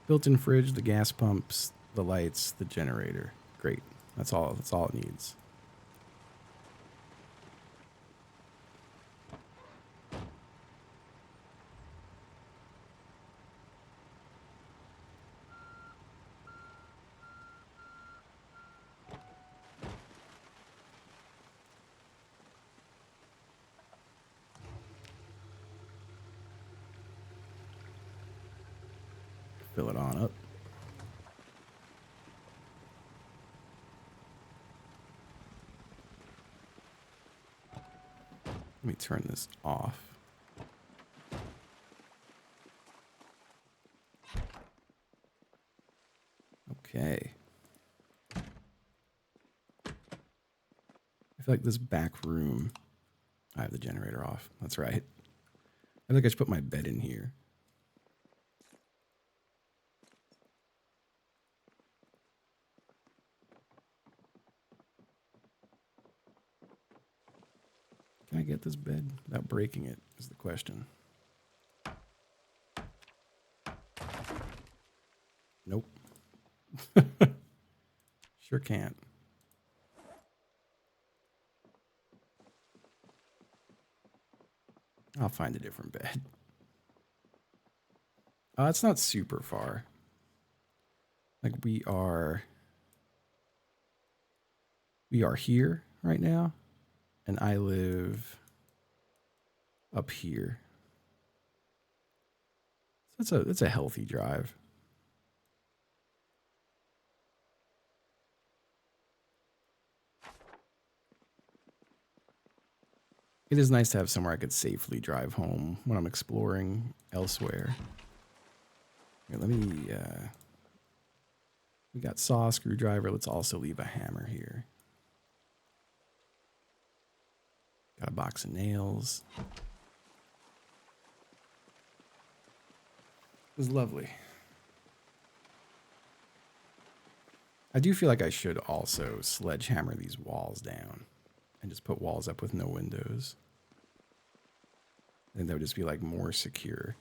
Built-in fridge, the gas pumps, the lights, the generator. Great. That's all it needs. Fill it on up. Let me turn this off. Okay. I feel like this back room. I have the generator off. That's right. I think I should put my bed in here. Can I get this bed without breaking it is the question. Nope. Sure can't. I'll find a different bed. It's not super far. Like we are here right now, and I live up here. So it's a healthy drive. It is nice to have somewhere I could safely drive home when I'm exploring elsewhere. Here, let me, we got saw, screwdriver. Let's also leave a hammer here. Got a box of nails. It was lovely. I do feel like I should also sledgehammer these walls down and just put walls up with no windows. I think that would just be like more secure.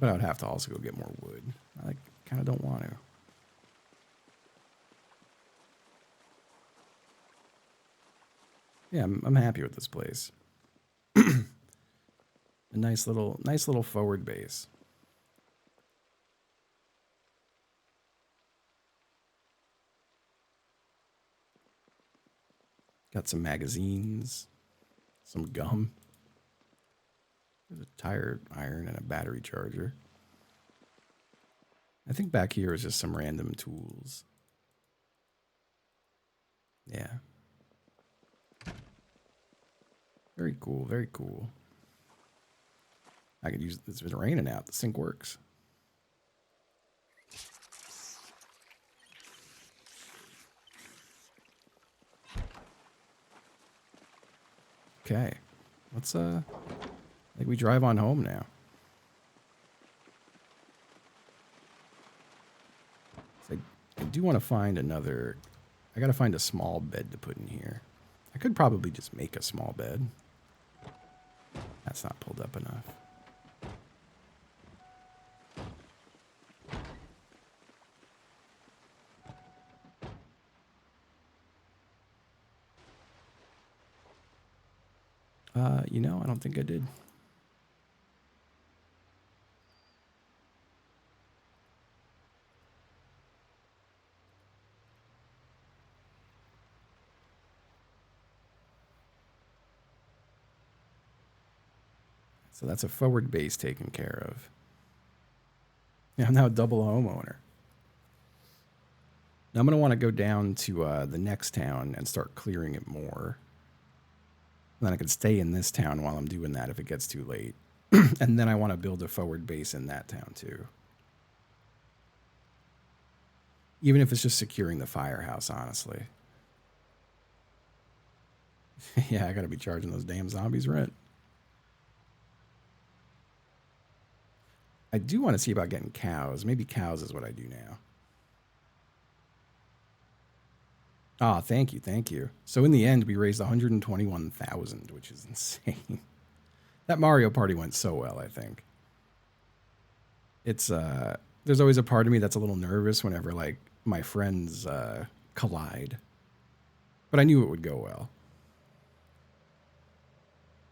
But I would have to also go get more wood. I kind of don't want to. Yeah, I'm happy with this place. A nice little forward base. Got some magazines, some gum. There's a tire iron and a battery charger. I think back here is just some random tools. Yeah. Very cool, very cool. I could use, it's been raining out. The sink works. Okay. Let's, I think we drive on home now. So I do want to find another, I got to find a small bed to put in here. I could probably just make a small bed. That's not pulled up enough. You know, I don't think I did. So that's a forward base taken care of. Yeah, I'm now a double homeowner. Now I'm going to want to go down to the next town and start clearing it more. And then I can stay in this town while I'm doing that if it gets too late. And then I want to build a forward base in that town too. Even if it's just securing the firehouse, honestly. Yeah, I got to be charging those damn zombies rent. I do want to see about getting cows. Maybe cows is what I do now. Ah, thank you, thank you. So in the end, we raised 121,000, which is insane. That Mario Party went so well, I think. It's there's always a part of me that's a little nervous whenever like my friends collide. But I knew it would go well.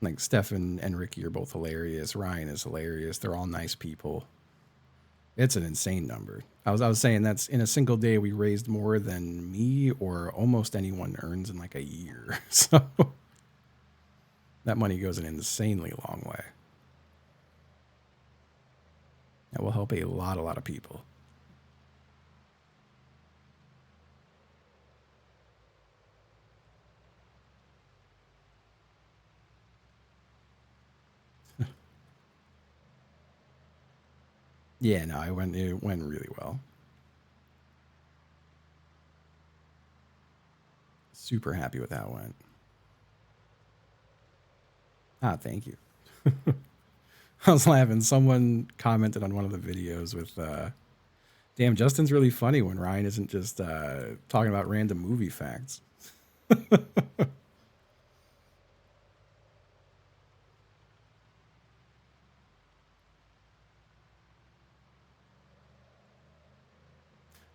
Like Stefan and Ricky are both hilarious. Ryan is hilarious. They're all nice people. It's an insane number. I was saying that's in a single day we raised more than me or almost anyone earns in like a year. So that money goes an insanely long way. That will help a lot of people. Yeah, no, it went really well. Super happy with how it went. Ah, thank you. I was laughing. Someone commented on one of the videos with, "Damn, Justin's really funny when Ryan isn't just talking about random movie facts."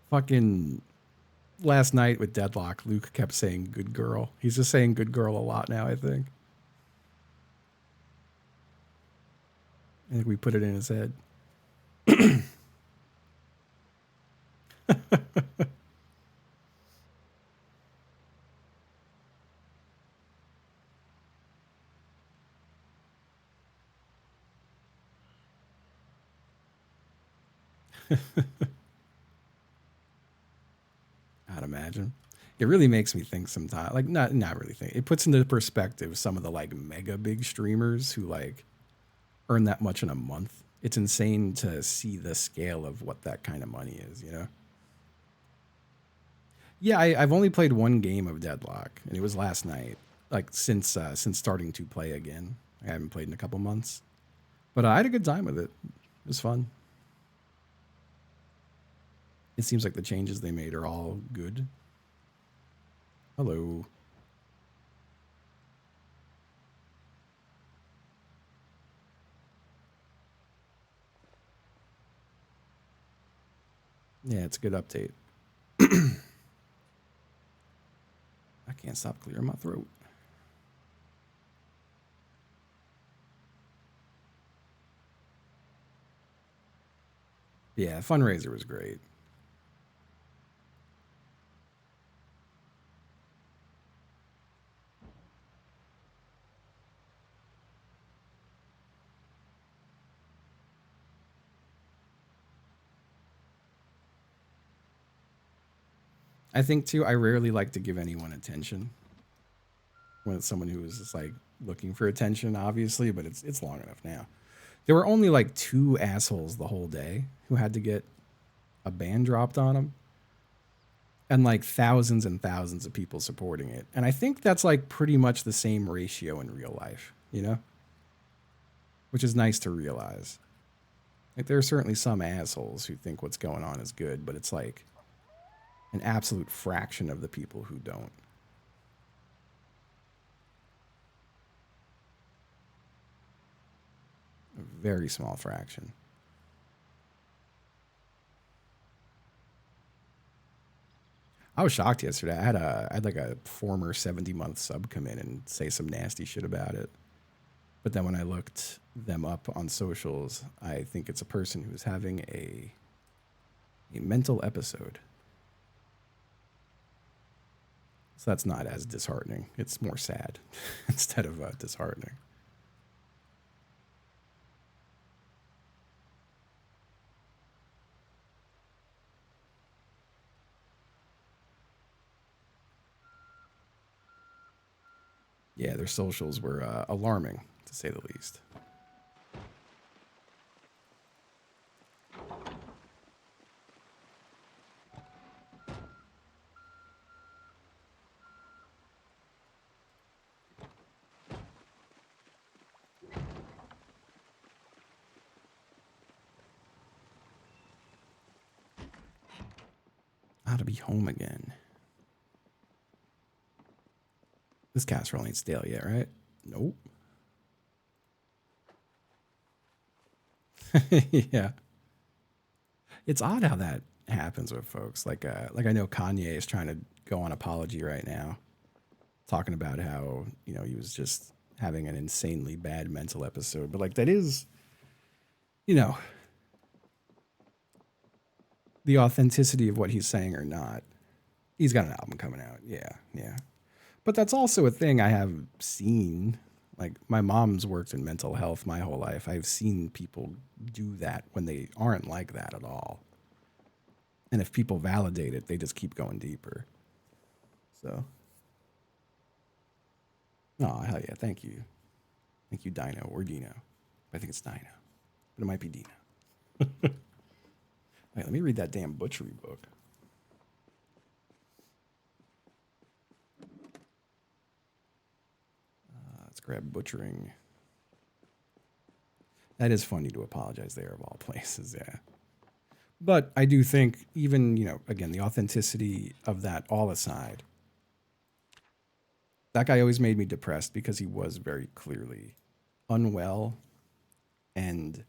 Fucking last night with Deadlock, Luke kept saying "good girl." He's just saying "good girl" a lot now. I think we put it in his head. I'd imagine. It really makes me think sometimes. Like not really think. It puts into perspective some of the like mega big streamers who like earn that much in a month. It's insane to see the scale of what that kind of money is, you know? Yeah, I've only played one game of Deadlock, and it was last night. Like since starting to play again, I haven't played in a couple months, but I had a good time with it. It was fun. It seems like the changes they made are all good. Hello. Yeah, it's a good update. I can't stop clearing my throat. Yeah, fundraiser was great. I think too. I rarely like to give anyone attention when it's someone who is just like looking for attention, obviously. But it's long enough now. There were only like two assholes the whole day who had to get a ban dropped on them, and like thousands and thousands of people supporting it. And I think that's like pretty much the same ratio in real life, you know, which is nice to realize. Like there are certainly some assholes who think what's going on is good, but it's like an absolute fraction of the people who don't. A very small fraction. I was shocked yesterday. I had like a former 70-month sub come in and say some nasty shit about it. But then when I looked them up on socials, I think it's a person who's having a mental episode. So that's not as disheartening. It's more sad instead of disheartening. Yeah, their socials were alarming, to say the least. How to be home again. This casserole ain't stale yet, right? Nope. Yeah. It's odd how that happens with folks. Like I know Kanye is trying to go on apology right now, talking about how, he was just having an insanely bad mental episode. But like that is, you know, the authenticity of what he's saying or not. He's got an album coming out. Yeah, yeah. But that's also a thing I have seen. Like my mom's worked in mental health my whole life. I've seen people do that when they aren't like that at all. And if people validate it, they just keep going deeper. So, oh, hell yeah. Thank you. Thank you, Dino or Dino. I think it's Dino, but it might be Dino. Wait, let me read that damn butchery book. Let's grab butchering. That is funny to apologize there of all places, yeah. But I do think, even, again, the authenticity of that all aside, that guy always made me depressed because he was very clearly unwell and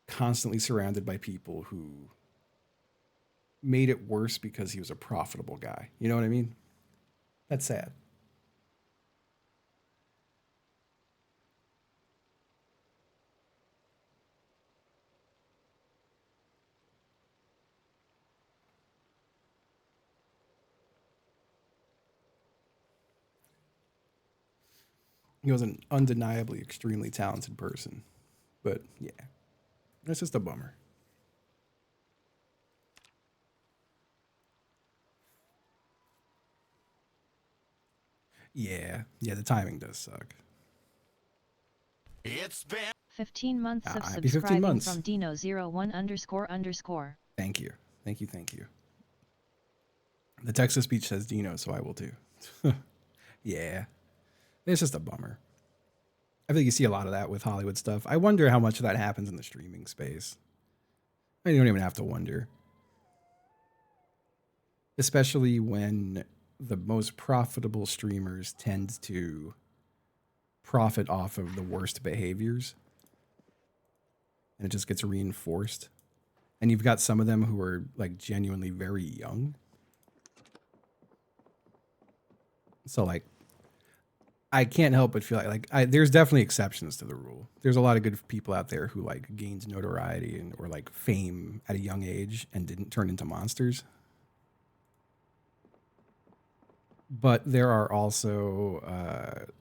constantly surrounded by people who made it worse because he was a profitable guy. You know what I mean? That's sad. He was an undeniably extremely talented person. But yeah, that's just a bummer. Yeah, yeah, the timing does suck. It's been 15 months of Happy 15 subscribing months. from Dino01__. Thank you. Thank you. Thank you. The text to speech says Dino, so I will too. Yeah, it's just a bummer. I think you see a lot of that with Hollywood stuff. I wonder how much of that happens in the streaming space. I mean, you don't even have to wonder. Especially when the most profitable streamers tend to profit off of the worst behaviors. And it just gets reinforced. And you've got some of them who are like genuinely very young. So like I can't help but feel there's definitely exceptions to the rule. There's a lot of good people out there who like gained notoriety or like fame at a young age and didn't turn into monsters. But there are also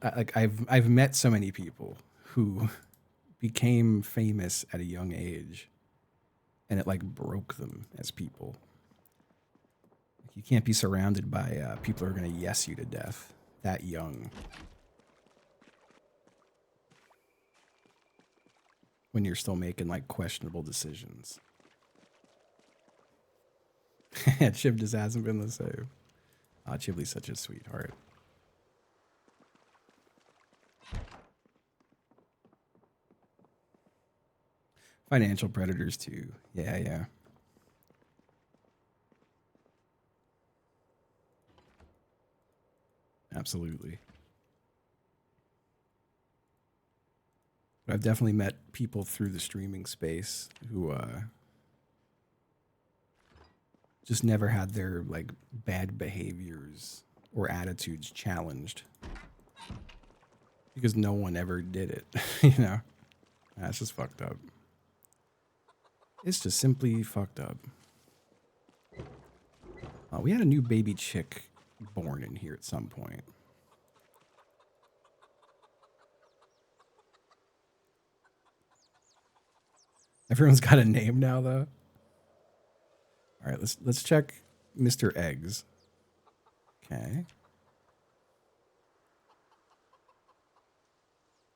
I've met so many people who became famous at a young age, and it like broke them as people. You can't be surrounded by people who are going to yes you to death that young. When you're still making like questionable decisions. Chib just hasn't been the same. Chibley's such a sweetheart. Financial predators too. Yeah, yeah. Absolutely. But I've definitely met people through the streaming space who just never had their like bad behaviors or attitudes challenged because no one ever did it. That's just fucked up. It's just simply fucked up. We had a new baby chick born in here at some point. Everyone's got a name now, though. All right, let's check Mr. Eggs. Okay.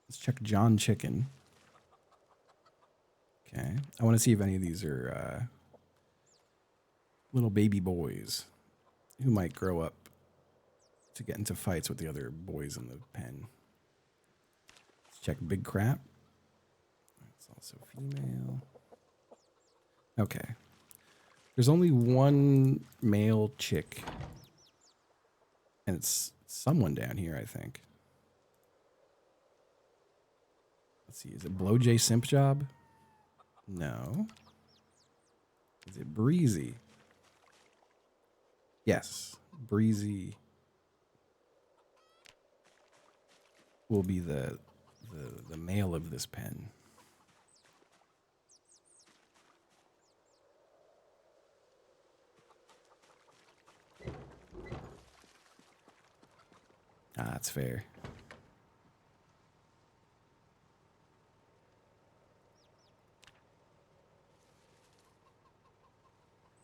Let's check John Chicken. Okay. I want to see if any of these are little baby boys who might grow up to get into fights with the other boys in the pen. Let's check Big Crap. That's also female. Okay. There's only one male chick, and it's someone down here, I think. Let's see. Is it Blow J Simp Job? No. Is it Breezy? Yes. Breezy will be the male of this pen. Ah, that's fair.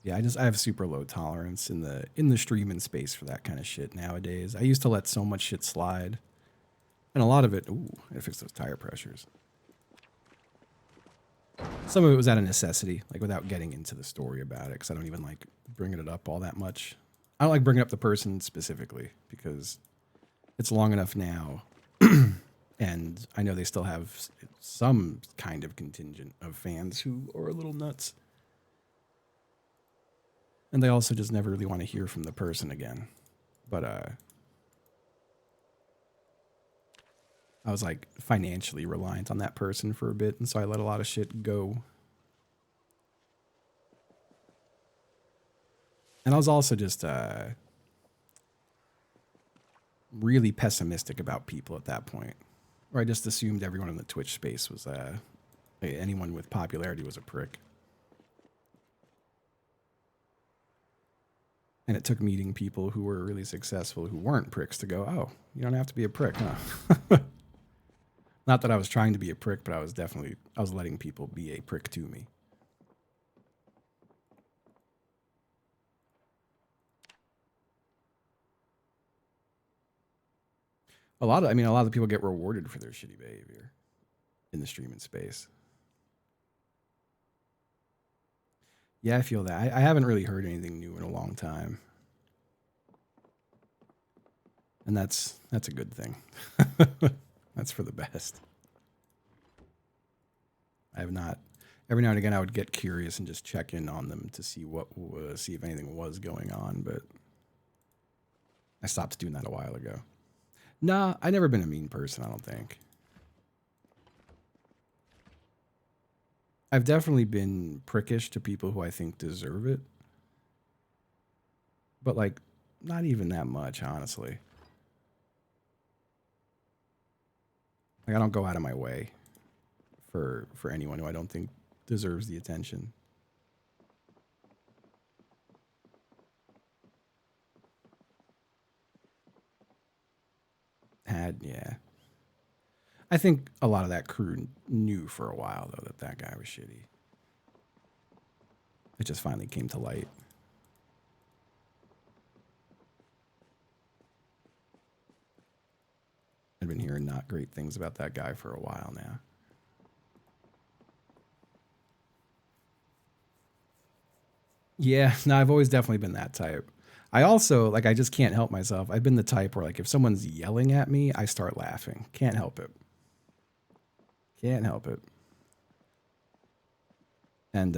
Yeah, I have super low tolerance in the streaming space for that kind of shit nowadays. I used to let so much shit slide. And a lot of it, ooh, I fixed those tire pressures. Some of it was out of necessity, like without getting into the story about it, because I don't even like bringing it up all that much. I don't like bringing up the person specifically because it's long enough now, and I know they still have some kind of contingent of fans who are a little nuts. And they also just never really want to hear from the person again. But I was like financially reliant on that person for a bit, and so I let a lot of shit go. And I was also just really pessimistic about people at that point, where I just assumed everyone in the Twitch space was anyone with popularity was a prick. And it took meeting people who were really successful who weren't pricks to go, oh, you don't have to be a prick, huh? Not that I was trying to be a prick, but I was letting people be a prick to me. A lot of people get rewarded for their shitty behavior in the streaming space. Yeah, I feel that. I haven't really heard anything new in a long time. And that's a good thing. That's for the best. I have not. Every now and again, I would get curious and just check in on them to see if anything was going on, but I stopped doing that a while ago. Nah, I've never been a mean person, I don't think. I've definitely been prickish to people who I think deserve it. But, like, not even that much, honestly. Like, I don't go out of my way for anyone who I don't think deserves the attention. Yeah. I think a lot of that crew knew for a while, though, that guy was shitty. It just finally came to light. I've been hearing not great things about that guy for a while now. Yeah, no, I've always definitely been that type. I also, like, I just can't help myself. I've been the type where, like, if someone's yelling at me, I start laughing. Can't help it. Can't help it. And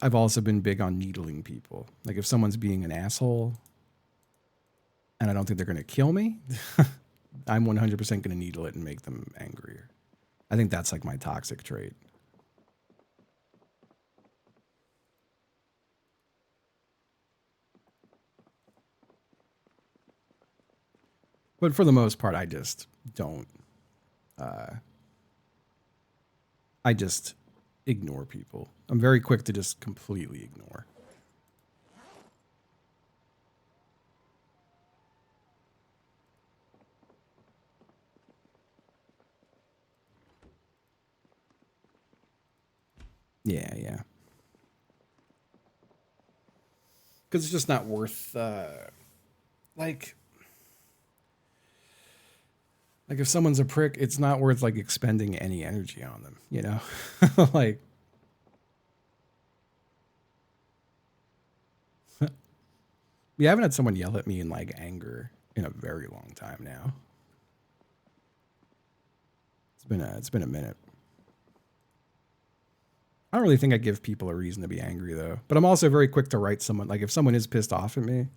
I've also been big on needling people. Like, if someone's being an asshole and I don't think they're going to kill me, I'm 100% going to needle it and make them angrier. I think that's, like, my toxic trait. But for the most part, I just don't. I just ignore people. I'm very quick to just completely ignore. Yeah, yeah. Because it's just not worth, like if someone's a prick, it's not worth, like, expending any energy on them, you know? Like, yeah, I haven't had someone yell at me in, like, anger in a very long time now. It's been a minute. I don't really think I give people a reason to be angry, though. But I'm also very quick to write someone. Like, if someone is pissed off at me,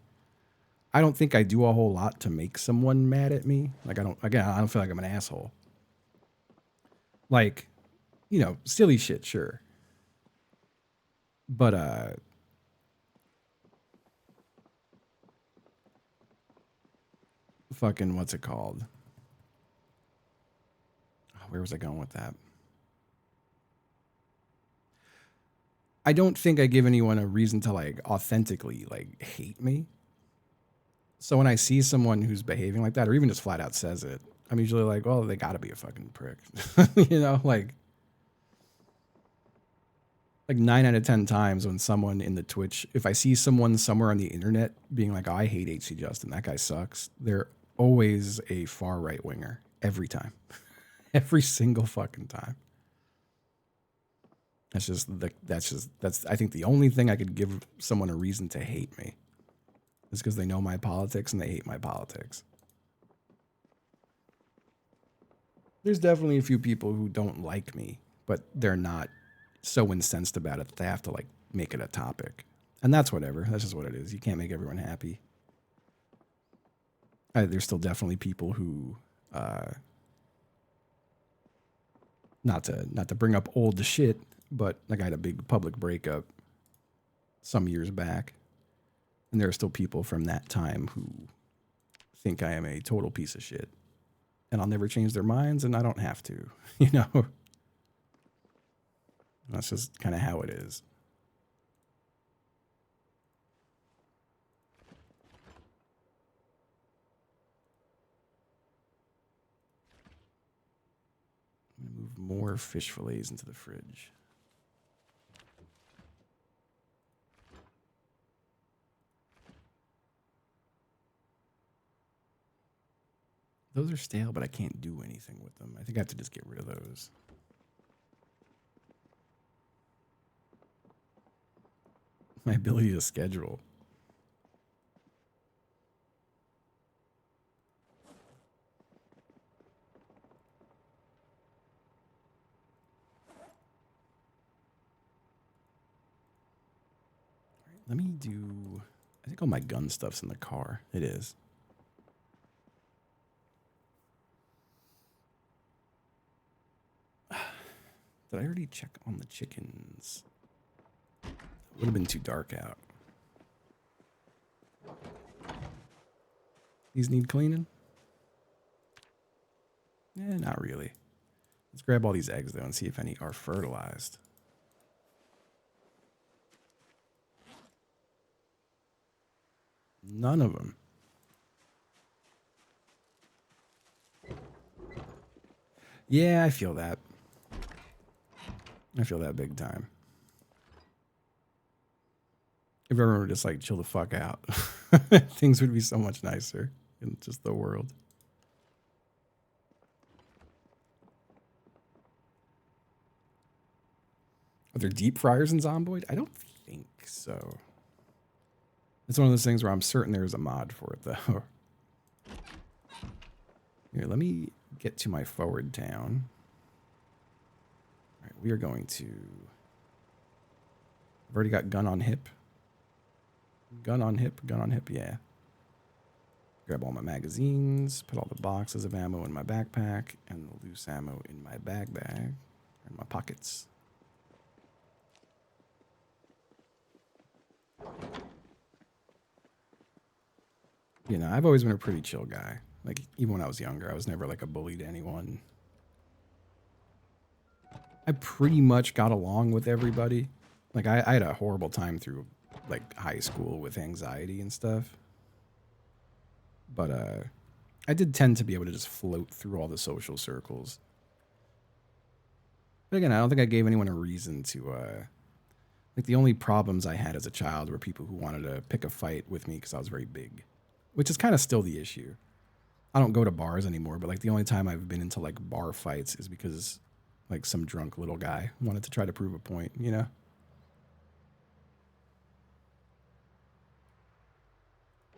I don't think I do a whole lot to make someone mad at me. Like I don't feel like I'm an asshole. Like, silly shit, sure. But fucking what's it called? Where was I going with that? I don't think I give anyone a reason to like authentically like hate me. So when I see someone who's behaving like that, or even just flat out says it, I'm usually like, well, they got to be a fucking prick, like 9 out of 10 times when someone in the Twitch, if I see someone somewhere on the internet being like, oh, I hate HC Justin, that guy sucks, they're always a far right winger every time, every single fucking time. That's I think the only thing I could give someone a reason to hate me is because they know my politics and they hate my politics. There's definitely a few people who don't like me, but they're not so incensed about it that they have to like make it a topic. And that's whatever. That's just what it is. You can't make everyone happy. There's still definitely people who, not to bring up old shit, but like I had a big public breakup some years back, and there are still people from that time who think I am a total piece of shit, and I'll never change their minds, and I don't have to, That's just kind of how it is. I'm gonna move more fish fillets into the fridge. Those are stale, but I can't do anything with them. I think I have to just get rid of those. My ability to schedule. Let me do. I think all my gun stuff's in the car. It is. Did I already check on the chickens? Would have been too dark out. These need cleaning? Not really. Let's grab all these eggs though and see if any are fertilized. None of them. Yeah, I feel that. I feel that big time. If everyone were just like chill the fuck out, things would be so much nicer in just the world. Are there deep fryers in Zomboid? I don't think so. It's one of those things where I'm certain there's a mod for it, though. Here, let me get to my forward town. All right, we are going to... I've already got gun on hip. Gun on hip, yeah. Grab all my magazines, put all the boxes of ammo in my backpack, and the loose ammo in my bag, in my pockets. I've always been a pretty chill guy. Like, even when I was younger, I was never like a bully to anyone. I pretty much got along with everybody. Like, I had a horrible time through, like, high school with anxiety and stuff. But, I did tend to be able to just float through all the social circles. But again, I don't think I gave anyone a reason to, like, the only problems I had as a child were people who wanted to pick a fight with me because I was very big. Which is kind of still the issue. I don't go to bars anymore, but like the only time I've been into like bar fights is because like some drunk little guy wanted to try to prove a point,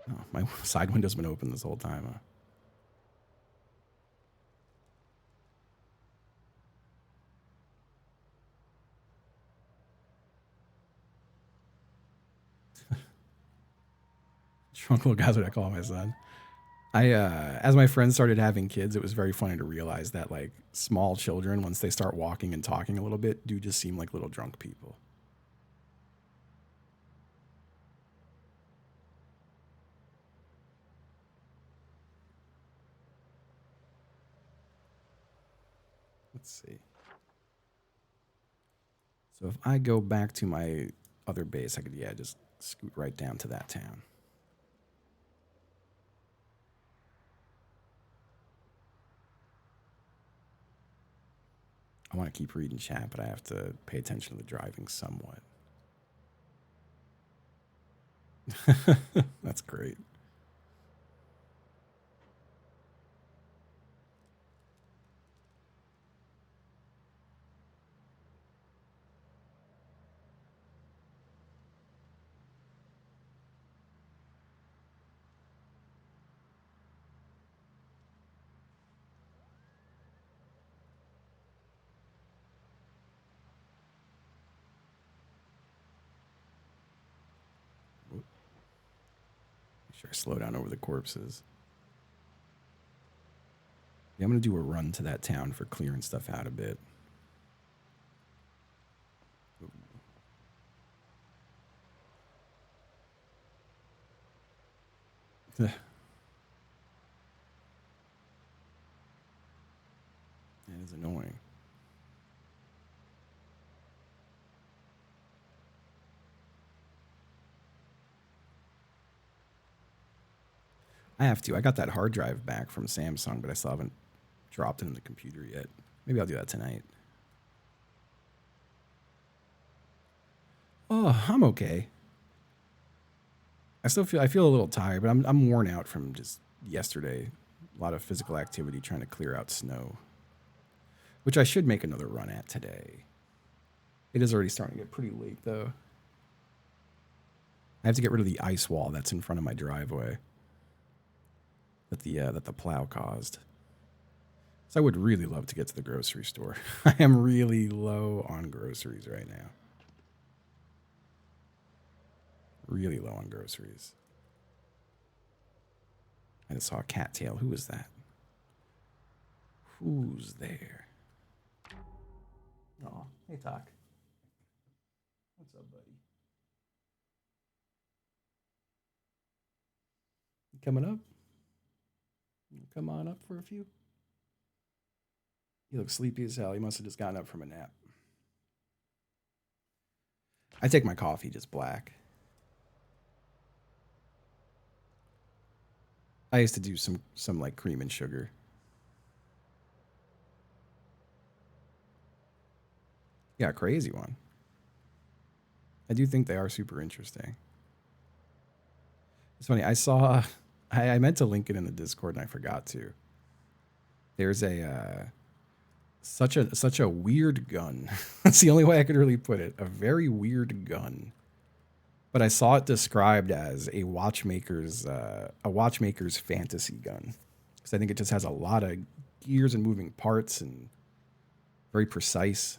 Oh, my side window's been open this whole time. Drunk little guy's what I call my son. As my friends started having kids, it was very funny to realize that like small children, once they start walking and talking a little bit, do just seem like little drunk people. Let's see. So if I go back to my other base, I could just scoot right down to that town. I want to keep reading chat, but I have to pay attention to the driving somewhat. That's great. Make sure I slow down over the corpses. Yeah, I'm going to do a run to that town for clearing stuff out a bit. That is annoying. I have to. I got that hard drive back from Samsung, but I still haven't dropped it in the computer yet. Maybe I'll do that tonight. Oh, I'm okay. I feel a little tired, but I'm worn out from just yesterday. A lot of physical activity trying to clear out snow, which I should make another run at today. It is already starting to get pretty late though. I have to get rid of the ice wall that's in front of my driveway that the plow caused. So I would really love to get to the grocery store. I am really low on groceries right now. Really low on groceries. I just saw a cattail. Who is that? Who's there? Oh, hey, Talk. What's up, buddy? You coming up? Come on up for a few. You look sleepy as hell. You must have just gotten up from a nap. I take my coffee just black. I used to do some like cream and sugar. Yeah, crazy one. I do think they are super interesting. It's funny. I meant to link it in the Discord and I forgot to. There's such a weird gun. That's the only way I could really put it. A very weird gun. But I saw it described as a watchmaker's fantasy gun. Because I think it just has a lot of gears and moving parts and very precise.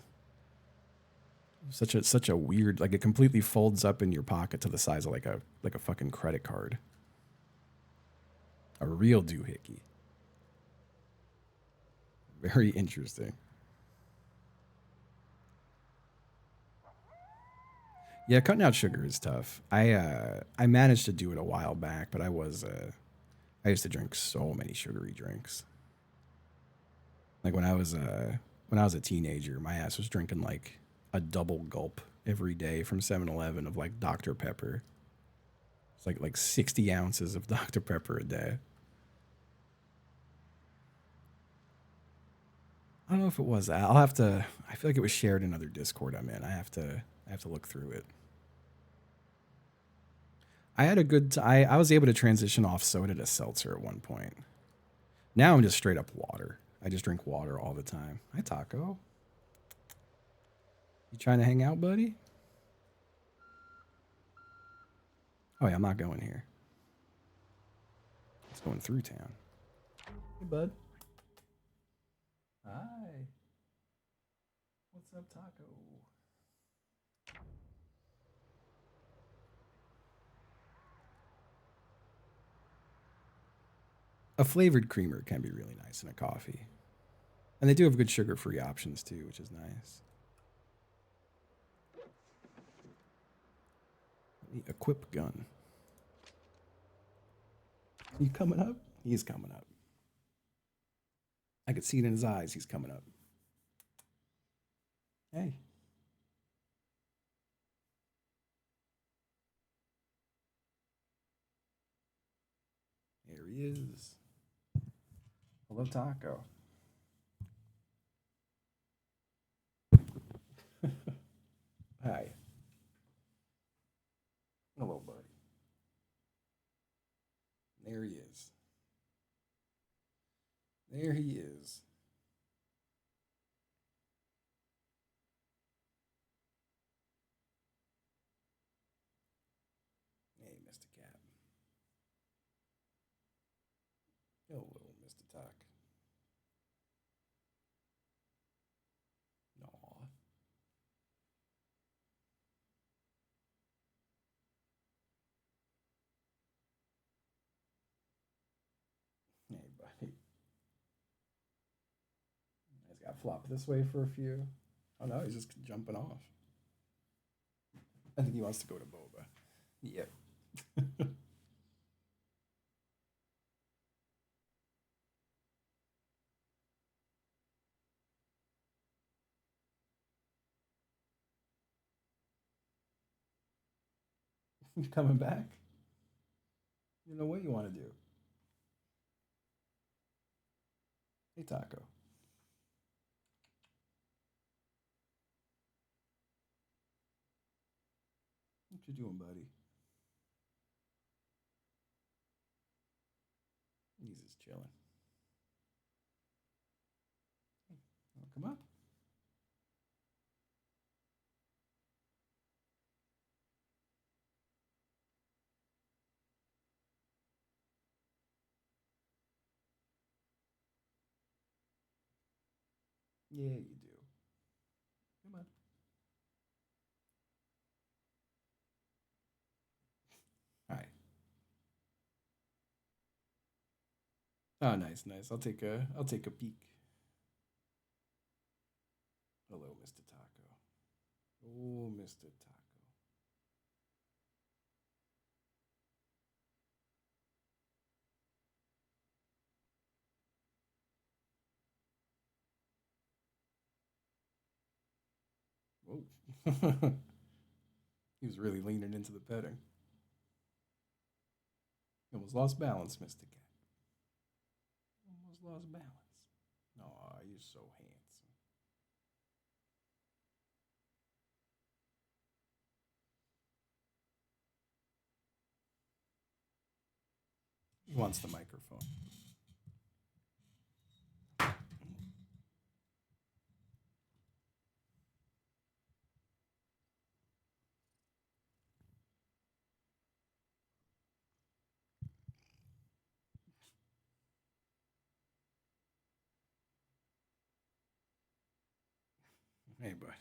Such a weird, like it completely folds up in your pocket to the size of like a fucking credit card. A real doohickey. Very interesting. Yeah, cutting out sugar is tough. I managed to do it a while back, but I used to drink so many sugary drinks. Like when I was a teenager, my ass was drinking like a double gulp every day from 7-Eleven of like Dr. Pepper. It's like 60 ounces of Dr. Pepper a day. I don't know if it was that. I'll have to. I feel like it was shared in another Discord I'm in. I have to look through it. I had a good. I was able to transition off soda to seltzer at one point. Now I'm just straight up water. I just drink water all the time. Hi, Taco. You trying to hang out, buddy? Oh yeah, I'm not going here. It's going through town. Hey, bud. Hi. What's up, Taco? A flavored creamer can be really nice in a coffee. And they do have good sugar-free options too, which is nice. Equip gun. You coming up? He's coming up. I could see it in his eyes. He's coming up. Hey. There he is. Hello, Taco. Hi. Hello, buddy. There he is. There he is. Hey, Mr. Cat. Hello, Mr. Talk. Aw. Hey, buddy. He's got flopped this way for a few. Oh no, he's just jumping off. I think he wants to go to Boba. Yep. You coming back? You know what you want to do. Hey, Taco. What you doing, buddy? He's just chilling. Oh, come up. Yeah, you do. Come on. Hi. Oh, nice, nice. I'll take a peek. Hello, Mr. Taco. Oh, Mr. Taco. Whoa. He was really leaning into the petting. Almost lost balance, Mr. Cat. Almost lost balance. Oh, you're so handsome. He wants the microphone. Hey, buddy.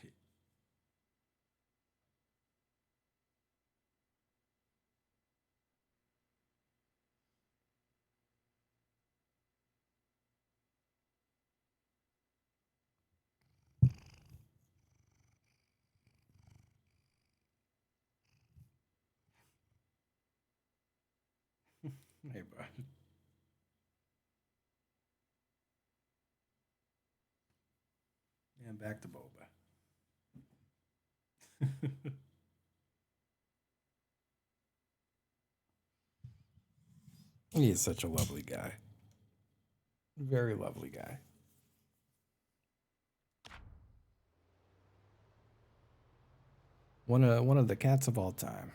Hey, buddy. And back to Boba. He is such a lovely guy. Very lovely guy. One of the cats of all time.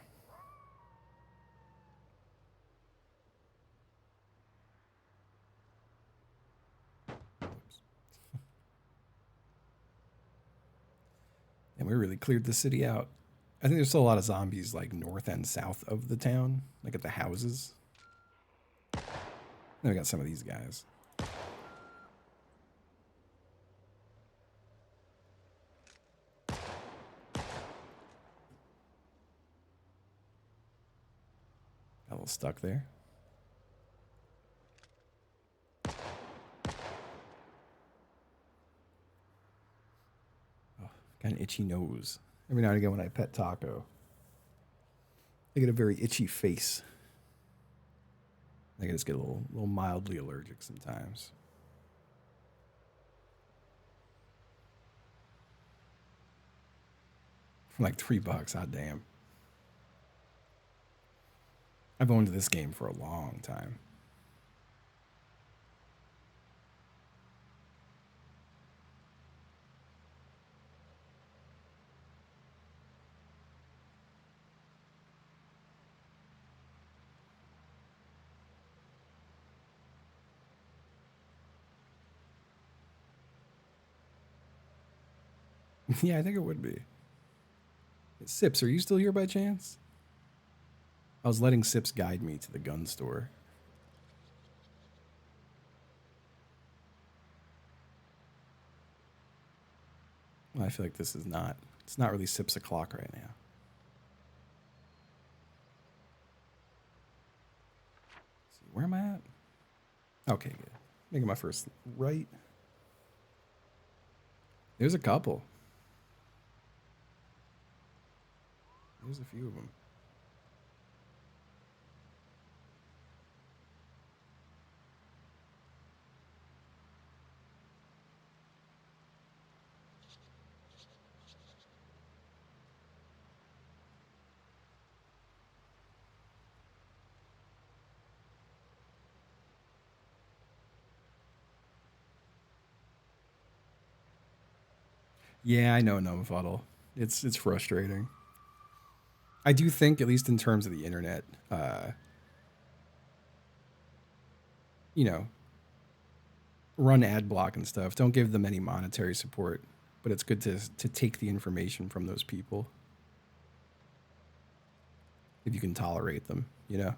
And we really cleared the city out. I think there's still a lot of zombies like north and south of the town, like at the houses. Then we got some of these guys. Got a little stuck there. An itchy nose. Every now and again when I pet Taco, I get a very itchy face. I can just get a little mildly allergic sometimes. For like $3, hot damn. I've owned this game for a long time. Yeah, I think it would be. Sips, are you still here by chance? I was letting Sips guide me to the gun store. Well, I feel like this is not. It's not really Sips o'clock right now. Let's see, where am I at? Okay, good. Making my first right. There's a couple. There's a few of them. Yeah, I know, Numfuddle. It's frustrating. I do think, at least in terms of the internet, you know, run ad block and stuff. Don't give them any monetary support, but it's good to take the information from those people if you can tolerate them, you know.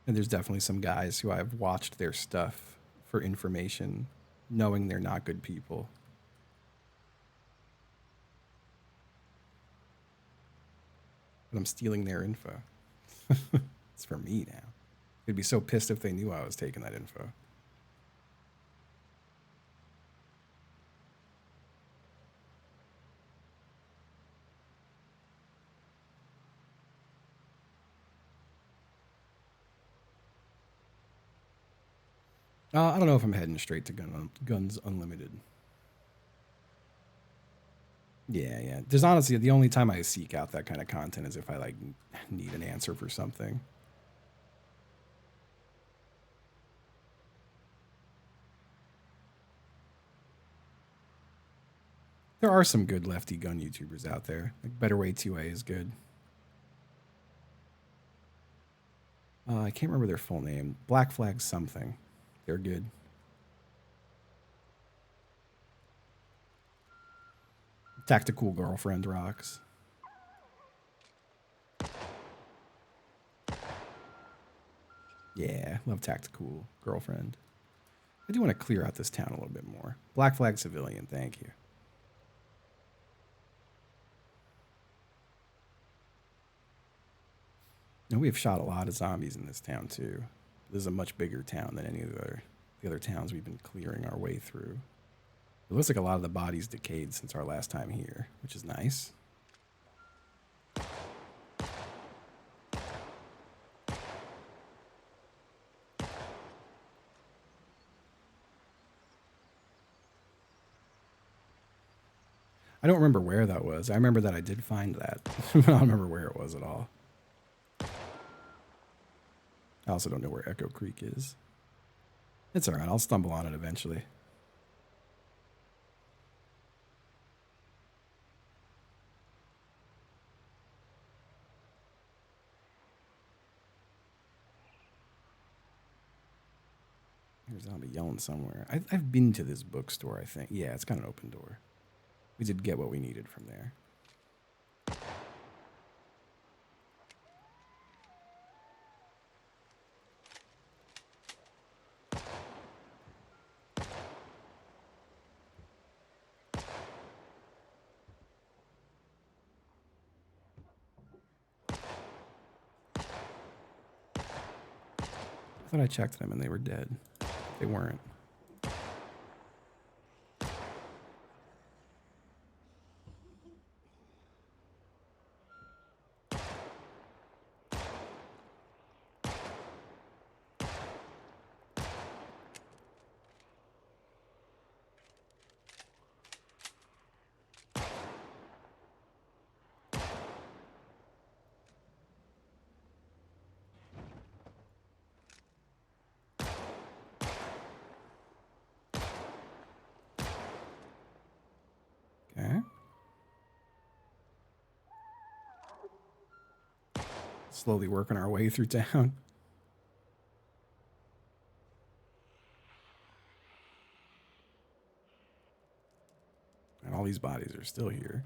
And there's definitely some guys who I've watched their stuff for information, knowing they're not good people. But I'm stealing their info. It's for me now. They'd be so pissed if they knew I was taking that info. I don't know if I'm heading straight to Guns Unlimited. Yeah, yeah. There's honestly the only time I seek out that kind of content is if I like need an answer for something. There are some good lefty gun YouTubers out there. Like Better Way 2A is good. I can't remember their full name. Black Flag something. They're good. Tactical Girlfriend rocks. Yeah, love Tactical Girlfriend. I do want to clear out this town a little bit more. Black Flag Civilian, thank you. And we have shot a lot of zombies in this town too. This is a much bigger town than any of the other towns we've been clearing our way through. It looks like a lot of the bodies decayed since our last time here, which is nice. I don't remember where that was. I remember that I did find that. I don't remember where it was at all. I also don't know where Echo Creek is. It's alright, I'll stumble on it eventually. There's a zombie yelling somewhere. I've been to this bookstore, I think. Yeah, it's got an open door. We did get what we needed from there. I thought I checked them and they were dead. They weren't. slowly working our way through town. And all these bodies are still here.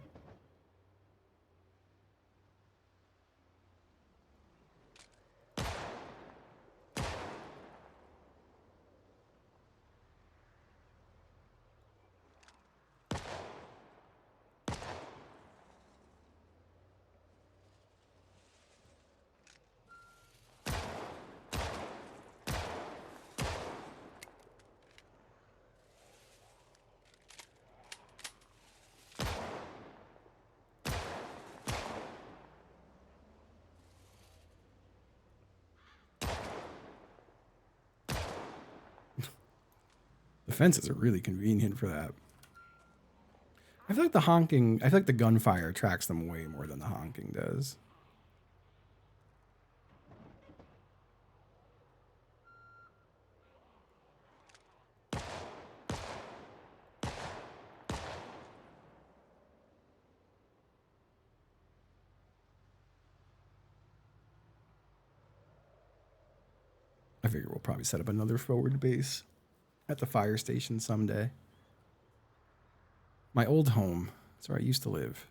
The fences are really convenient for that. I feel like the honking, I feel like the gunfire attracts them way more than the honking does. I figure we'll probably set up another forward base at the fire station someday. My old home. That's where I used to live.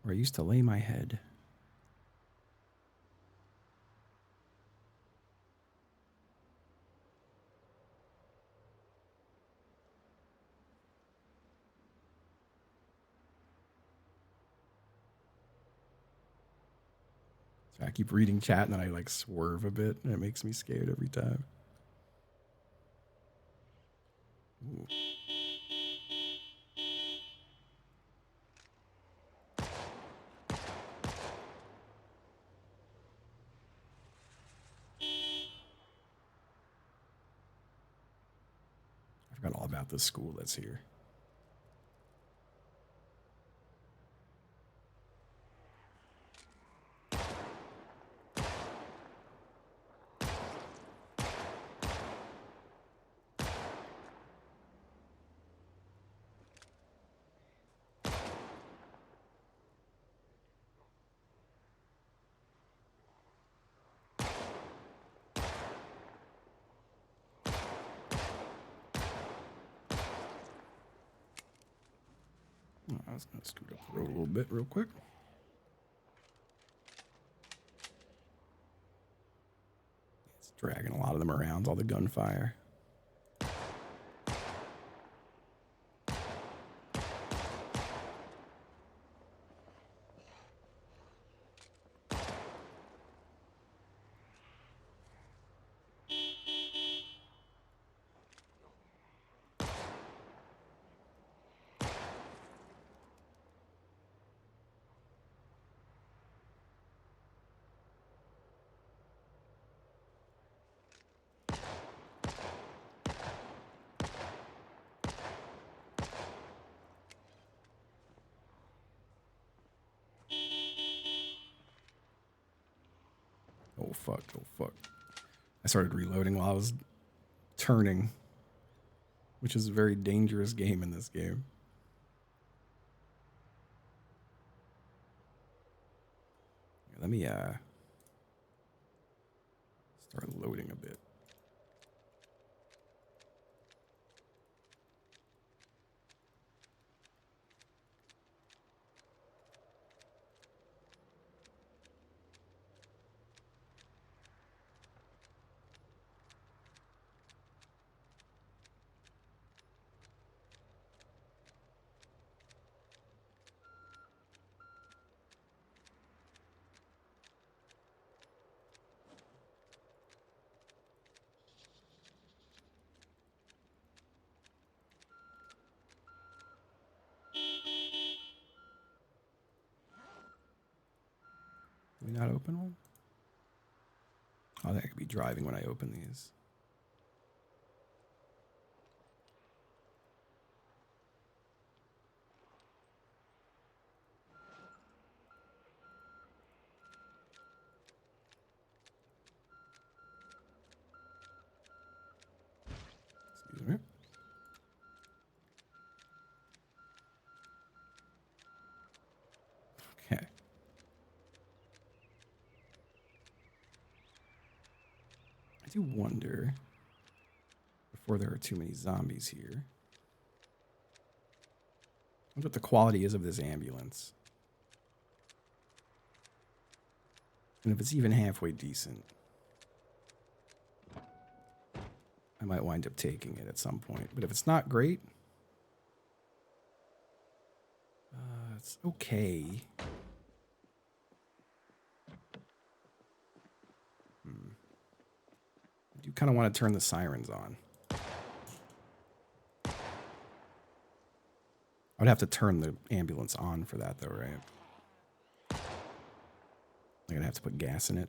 Where I used to lay my head. So I keep reading chat and then I like swerve a bit and it makes me scared every time. Ooh. I forgot all about this school that's here. Oh, I was going to scoot up the road a little bit real quick. It's dragging a lot of them around, all the gunfire. Oh, fuck. Oh, fuck. I started reloading while I was turning, which is a very dangerous game in this game. Let me start loading a bit. Did we not open one? Oh, I could be driving when I open these. I do wonder, before there are too many zombies here, I wonder what the quality is of this ambulance. And if it's even halfway decent, I might wind up taking it at some point. But if it's not great, it's okay. I do kind of want to turn the sirens on. I would have to turn the ambulance on for that, though, right? I'm going to have to put gas in it.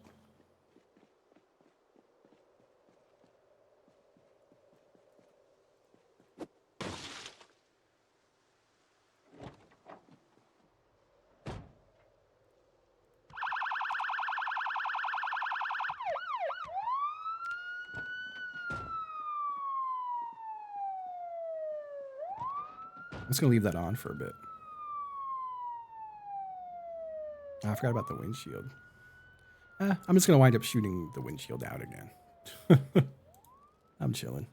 I'm just going to leave that on for a bit. I forgot about the windshield. I'm just going to wind up shooting the windshield out again. I'm chilling.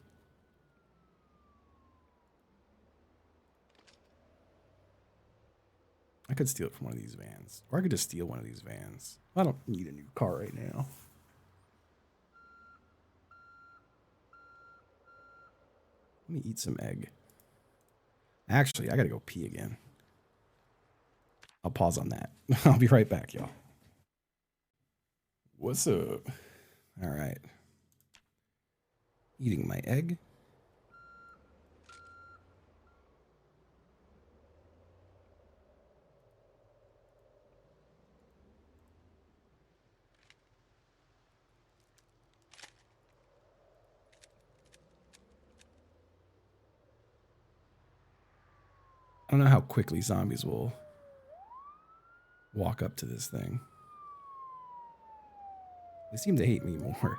I could steal it from one of these vans. Or I could just steal one of these vans. I don't need a new car right now. Let me eat some egg. Actually, I gotta go pee again. I'll pause on that. I'll be right back, y'all. What's up? All right. Eating my egg. I don't know how quickly zombies will walk up to this thing. They seem to hate me more.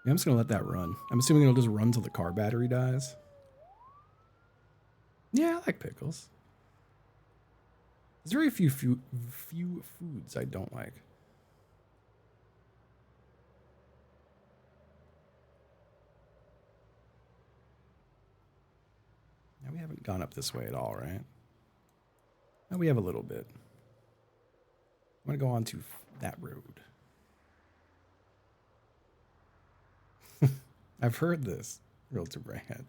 Yeah, I'm just gonna let that run. I'm assuming it'll just run till the car battery dies. Yeah, I like pickles. There's very few foods I don't like. Now we haven't gone up this way at all, right? Now we have a little bit. I'm gonna go on to that road. I've heard this, Realtor Brad.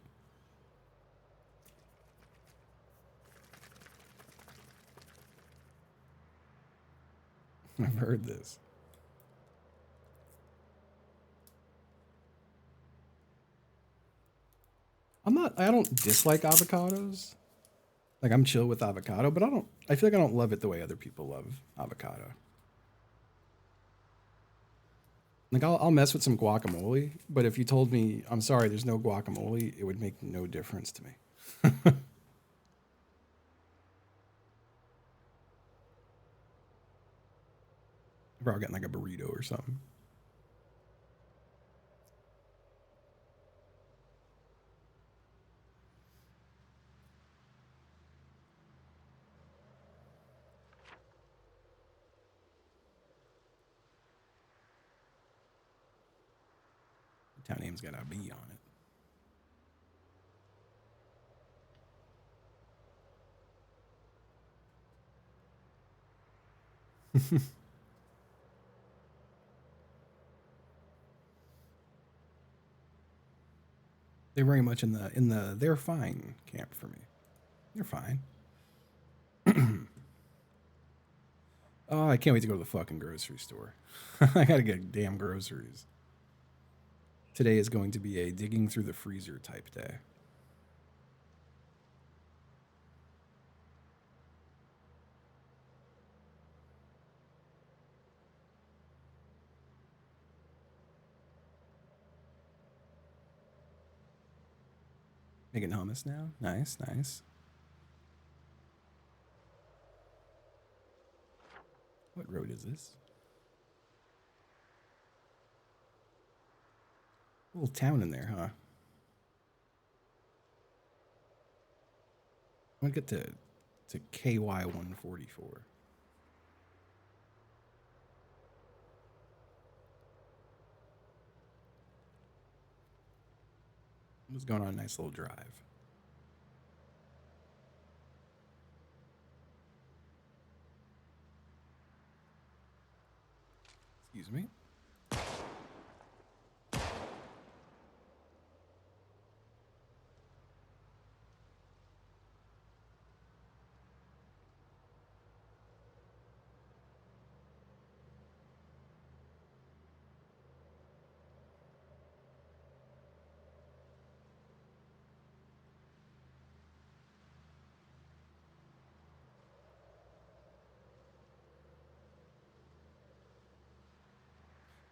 I've heard this. I don't dislike avocados. Like, I'm chill with avocado, but I feel like I don't love it the way other people love avocado. Like, I'll mess with some guacamole, but if you told me, I'm sorry, there's no guacamole, it would make no difference to me. Probably getting like a burrito or something. The town name's got a B on it. They're very much in the they're fine camp for me. They're fine. Oh, I can't wait to go to the fucking grocery store. I gotta get damn groceries. Today is going to be a digging through the freezer type day. Making hummus now. Nice, nice. What road is this? Little town in there, huh? I'm gonna get to KY 144. I'm just going on a nice little drive. Excuse me.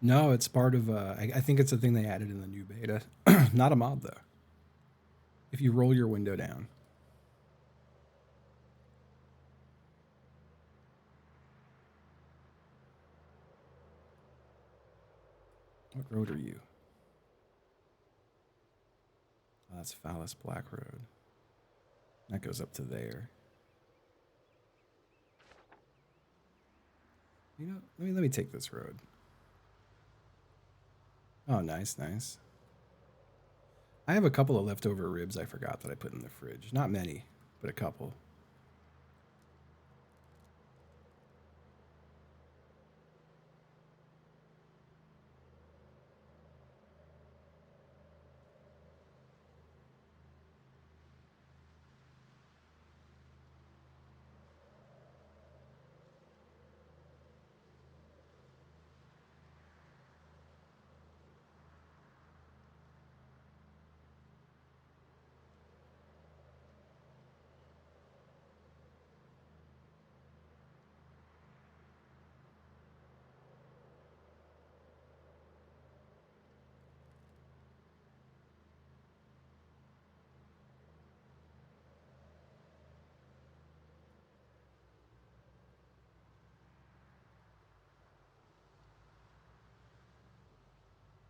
No, it's part of. I think it's a thing they added in the new beta. Not a mod though. If you roll your window down. What road are you? Oh, that's Phallus Black Road. That goes up to there. You know, let me take this road. Oh, nice, nice. I have a couple of leftover ribs I forgot that I put in the fridge. Not many, but a couple.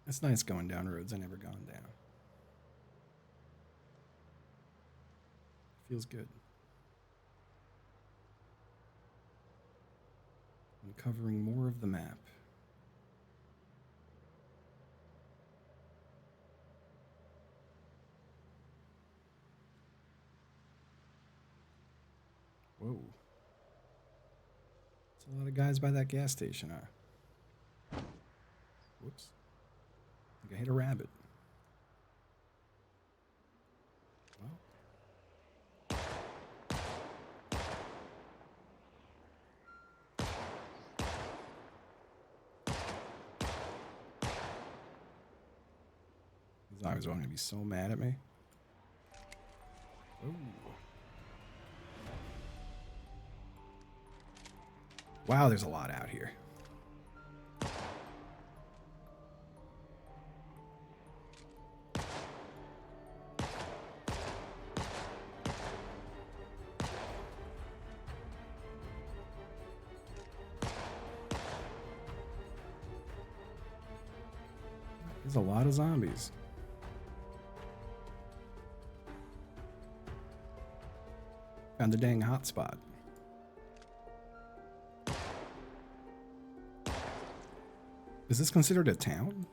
It's nice going down roads I never gone down. Feels good. Uncovering more of the map. Whoa. There's a lot of guys by that gas station, huh? Whoops. I think I hit a rabbit. Well. These zombies are going to be so mad at me. Ooh. Wow, there's a lot out here. There's a lot of zombies. Found the dang hotspot. Is this considered a town?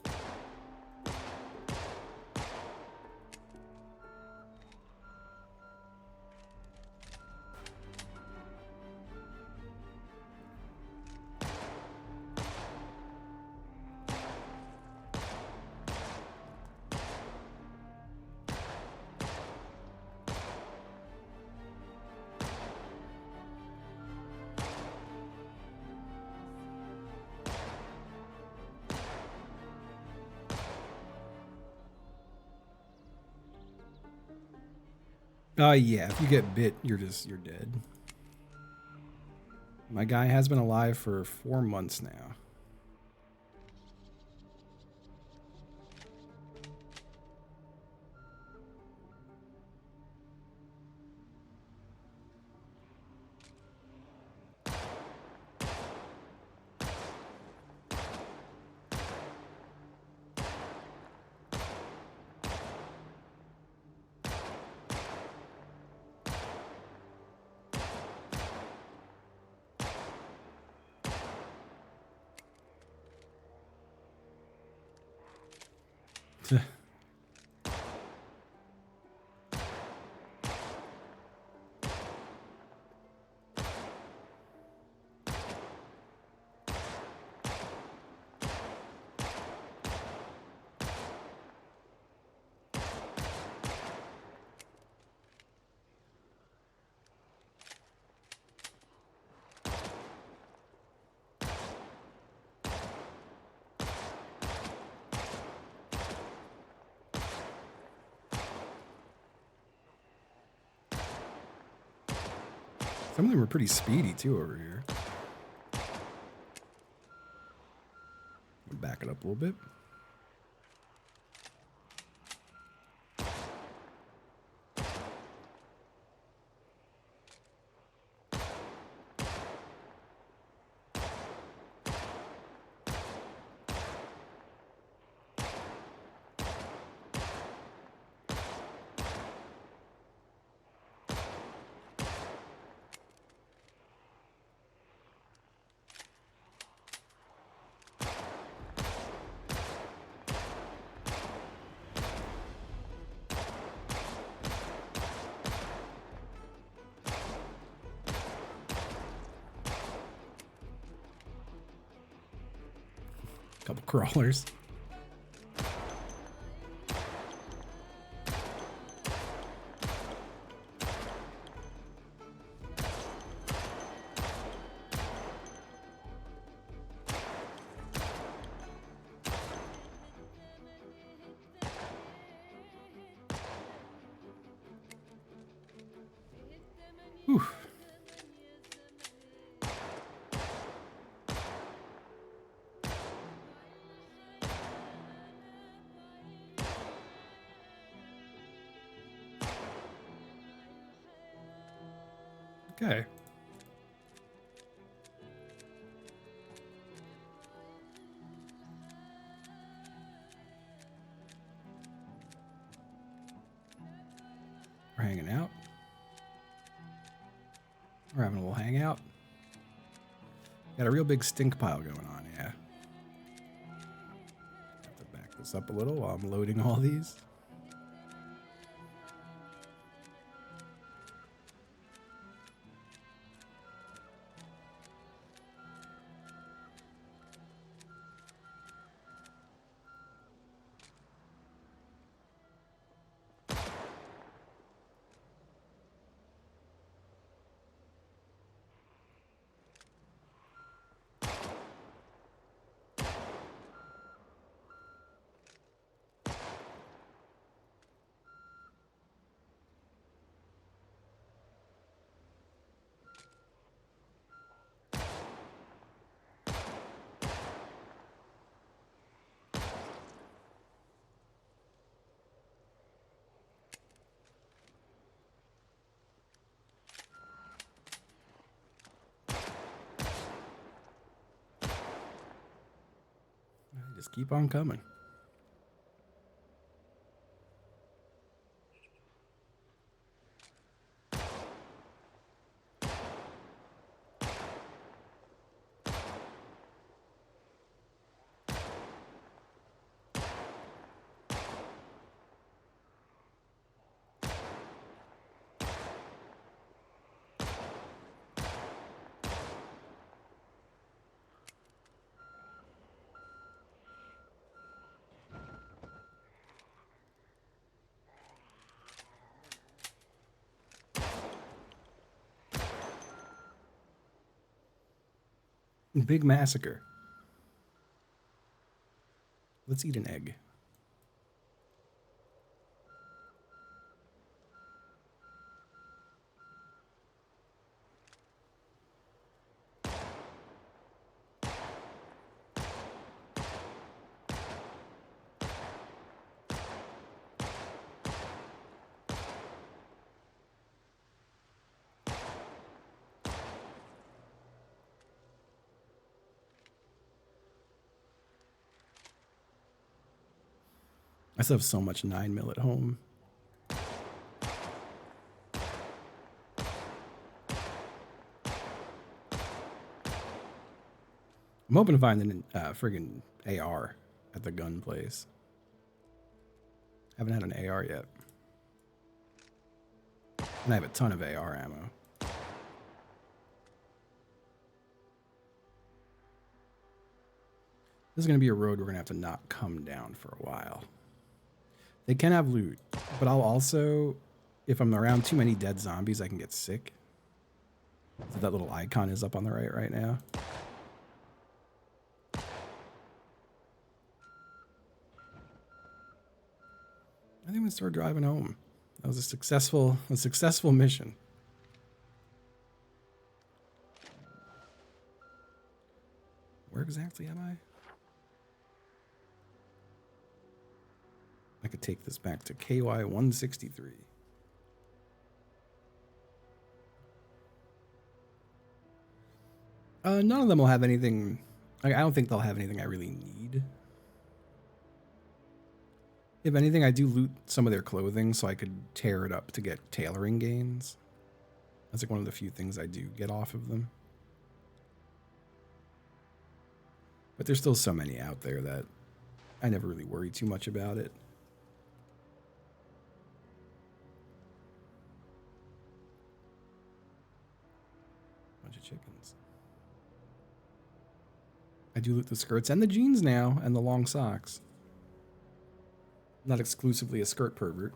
Yeah, if you get bit, you're dead. My guy has been alive for 4 months now. Some of them are pretty speedy too over here. Back it up a little bit. Couple crawlers. Whew. Okay. We're hanging out. We're having a little hangout. Got a real big stink pile going on, yeah. Have to back this up a little while I'm loading all these. Just keep on coming. Big massacre. Let's eat an egg. I still have so much 9mm at home. I'm hoping to find a friggin' AR at the gun place. Haven't had an AR yet. And I have a ton of AR ammo. This is going to be a road we're going to have to not come down for a while. They can have loot, but I'll also, if I'm around too many dead zombies, I can get sick. So that little icon is up on the right now. I think I'm going to start driving home. That was a successful mission. exactly am I? I could take this back to KY 163. None of them will have anything. I don't think they'll have anything I really need. If anything, I do loot some of their clothing so I could tear it up to get tailoring gains. That's like one of the few things I do get off of them. But there's still so many out there that I never really worry too much about it. Bunch of chickens. I do loot the skirts and the jeans now and the long socks. Not exclusively a skirt pervert.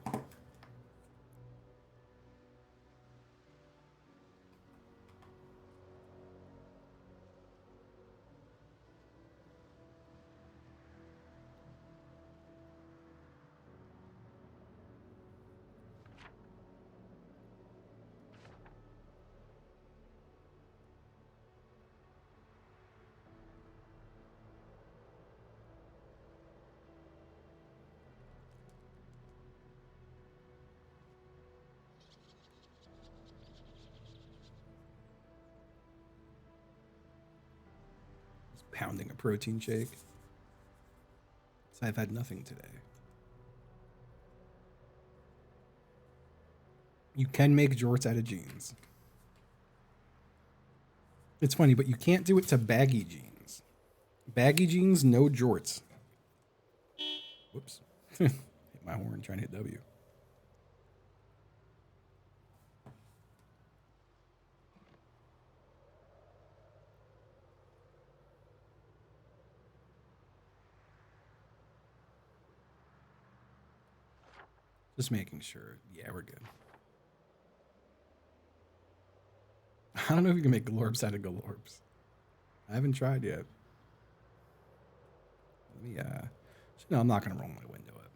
Just pounding a protein shake. So I've had nothing today. You can make jorts out of jeans. It's funny, but you can't do it to baggy jeans. Baggy jeans, no jorts. Whoops. Hit my horn trying to hit W. Just making sure. Yeah, we're good. I don't know if you can make glorps out of glorps. I haven't tried yet. Let me, no, I'm not going to roll my window up.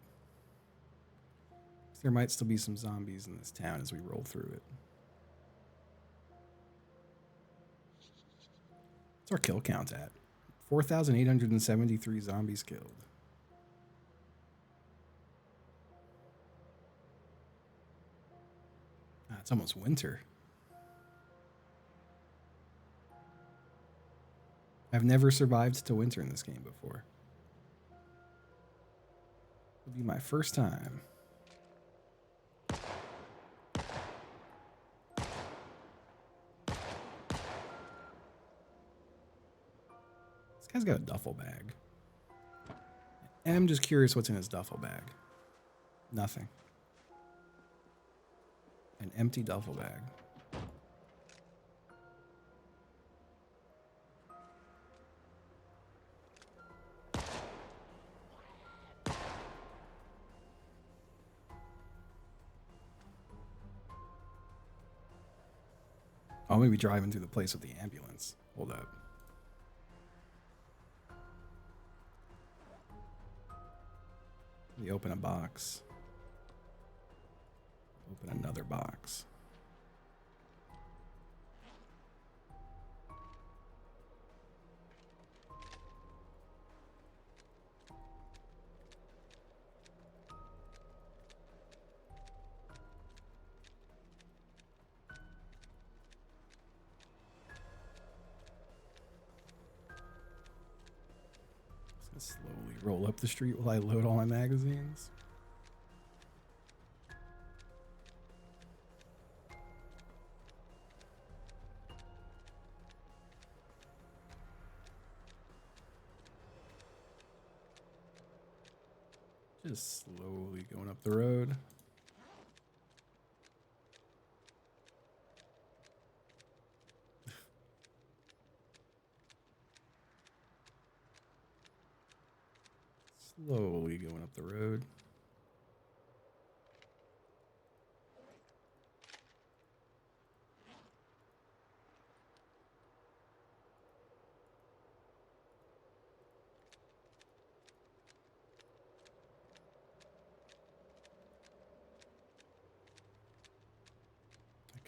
There might still be some zombies in this town as we roll through it. What's our kill count at? 4,873 zombies killed. Ah, it's almost winter. I've never survived to winter in this game before. It'll be my first time. This guy's got a duffel bag. And I'm just curious what's in his duffel bag. Nothing. An empty duffel bag. Oh, maybe driving through the place with the ambulance. Hold up. Let me open a box. Open another box. Just gonna slowly roll up the street while I load all my magazines. Just slowly going up the road. Slowly going up the road.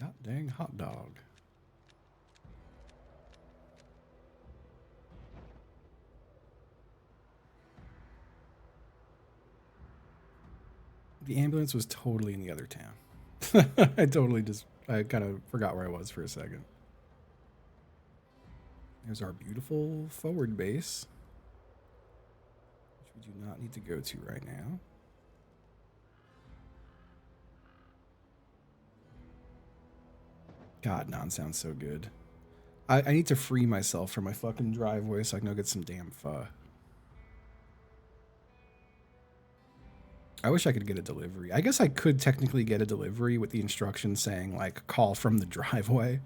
God dang hot dog. The ambulance was totally in the other town. I kind of forgot where I was for a second. There's our beautiful forward base, which we do not need to go to right now. God, non sounds so good. I need to free myself from my fucking driveway so I can go get some damn pho. I wish I could get a delivery. I guess I could technically get a delivery with the instructions saying, like, call from the driveway.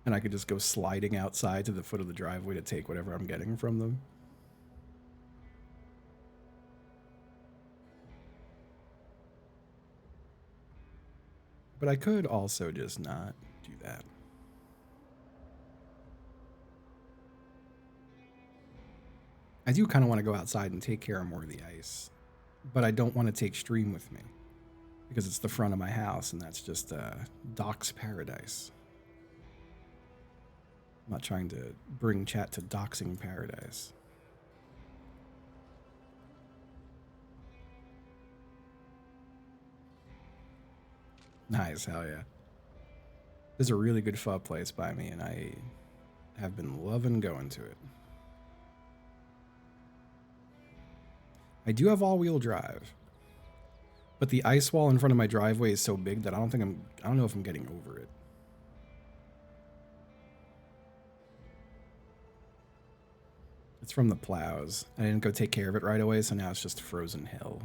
And I could just go sliding outside to the foot of the driveway to take whatever I'm getting from them. But I could also just not do that. I do kind of want to go outside and take care of more of the ice. But I don't want to take stream with me. Because it's the front of my house, and that's just Doc's paradise. I'm not trying to bring chat to doxing paradise. Nice, hell yeah. There's a really good pho place by me, and I have been loving going to it. I do have all-wheel drive, but the ice wall in front of my driveway is so big that I don't know if I'm getting over it. It's from the plows. I didn't go take care of it right away, so now it's just frozen hill.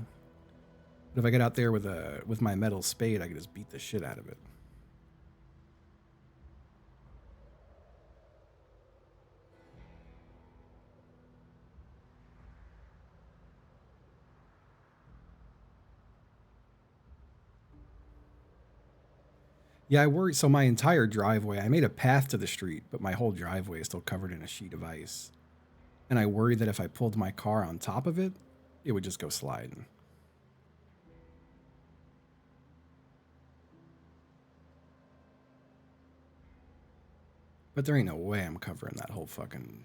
But if I get out there with my metal spade, I can just beat the shit out of it. Yeah, I worry. So my entire driveway, I made a path to the street, but my whole driveway is still covered in a sheet of ice. And I worry that if I pulled my car on top of it, it would just go sliding. But there ain't no way I'm covering that whole fucking...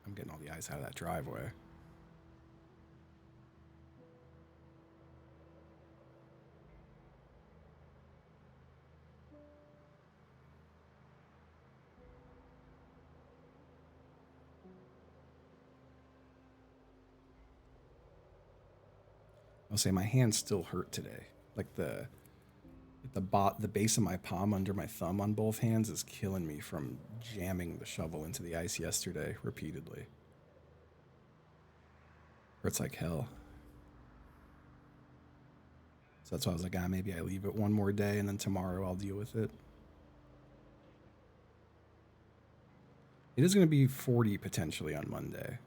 I'm getting all the ice out of that driveway. I'll say my hands still hurt today. Like the base of my palm under my thumb on both hands is killing me from jamming the shovel into the ice yesterday repeatedly. Hurts like hell. So that's why I was like, maybe I leave it one more day and then tomorrow I'll deal with it. It is going to be 40 potentially on Monday.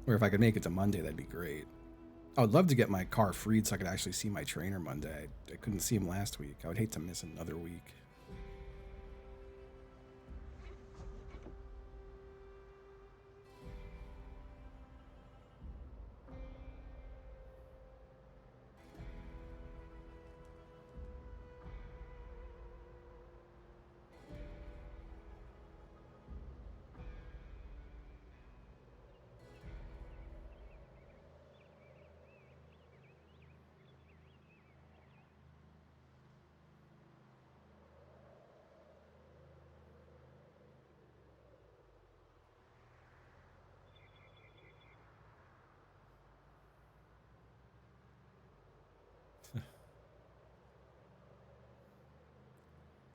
Or if I could make it to Monday, that'd be great. I would love to get my car freed so I could actually see my trainer Monday. I couldn't see him last week. I would hate to miss another week.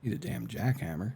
Need a damn jackhammer.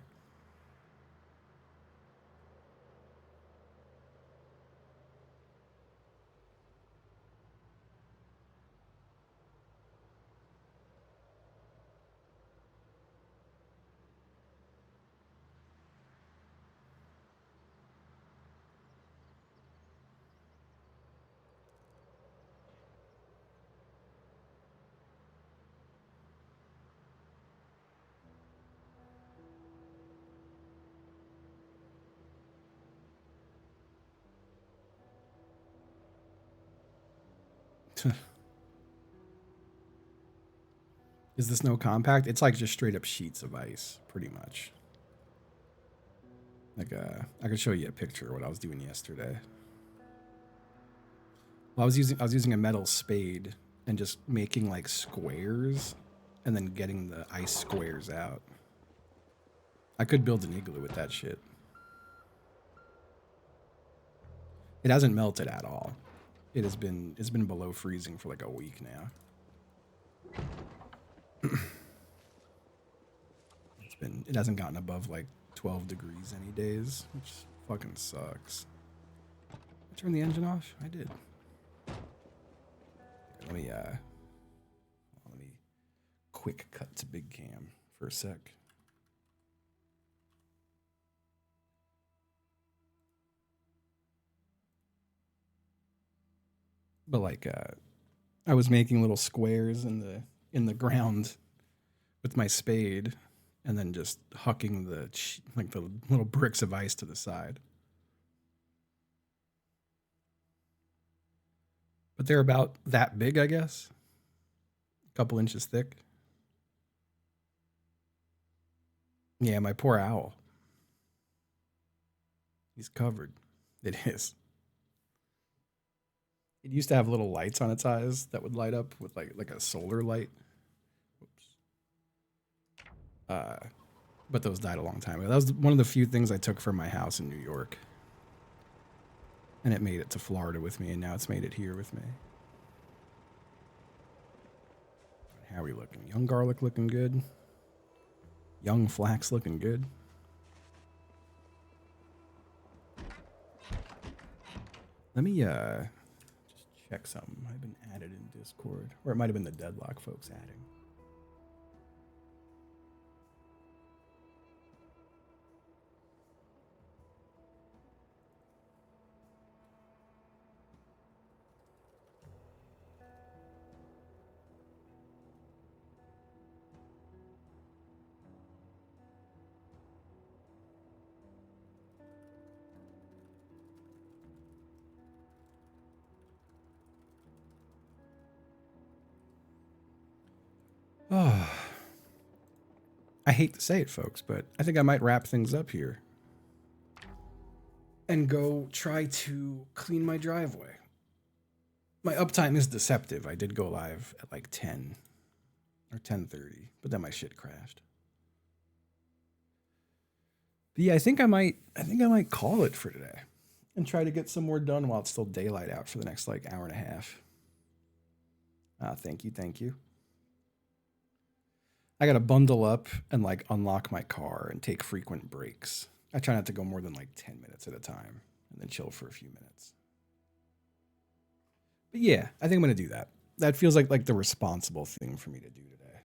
Is the snow compact? It's like just straight up sheets of ice, pretty much. Like I could show you a picture of what I was doing yesterday. Well, I was using a metal spade and just making like squares and then getting the ice squares out. I could build an igloo with that shit. It hasn't melted at all. It's been below freezing for like a week now. It hasn't gotten above like 12 degrees any days, which fucking sucks. I turned the engine off. I did. Let me quick cut to big cam for a sec. But like I was making little squares in the ground with my spade and then just hucking the little bricks of ice to the side. But they're about that big, I guess. A couple inches thick. Yeah, my poor owl. He's covered. It is. It used to have little lights on its eyes that would light up with like a solar light. Whoops. Uh, but those died a long time ago. That was one of the few things I took from my house in New York. And it made it to Florida with me, and now it's made it here with me. How are we looking? Young garlic looking good. Young flax looking good. Let me just check something. I've been added in Discord. Or it might have been the Deadlock folks adding. Oh, I hate to say it, folks, but I think I might wrap things up here and go try to clean my driveway. My uptime is deceptive. I did go live at like 10 or 10:30, but then my shit crashed. But yeah, I think I might call it for today and try to get some more done while it's still daylight out for the next like hour and a half. Thank you, thank you. I gotta bundle up and like unlock my car and take frequent breaks. I try not to go more than like 10 minutes at a time and then chill for a few minutes. But yeah, I think I'm gonna do that. That feels like the responsible thing for me to do today.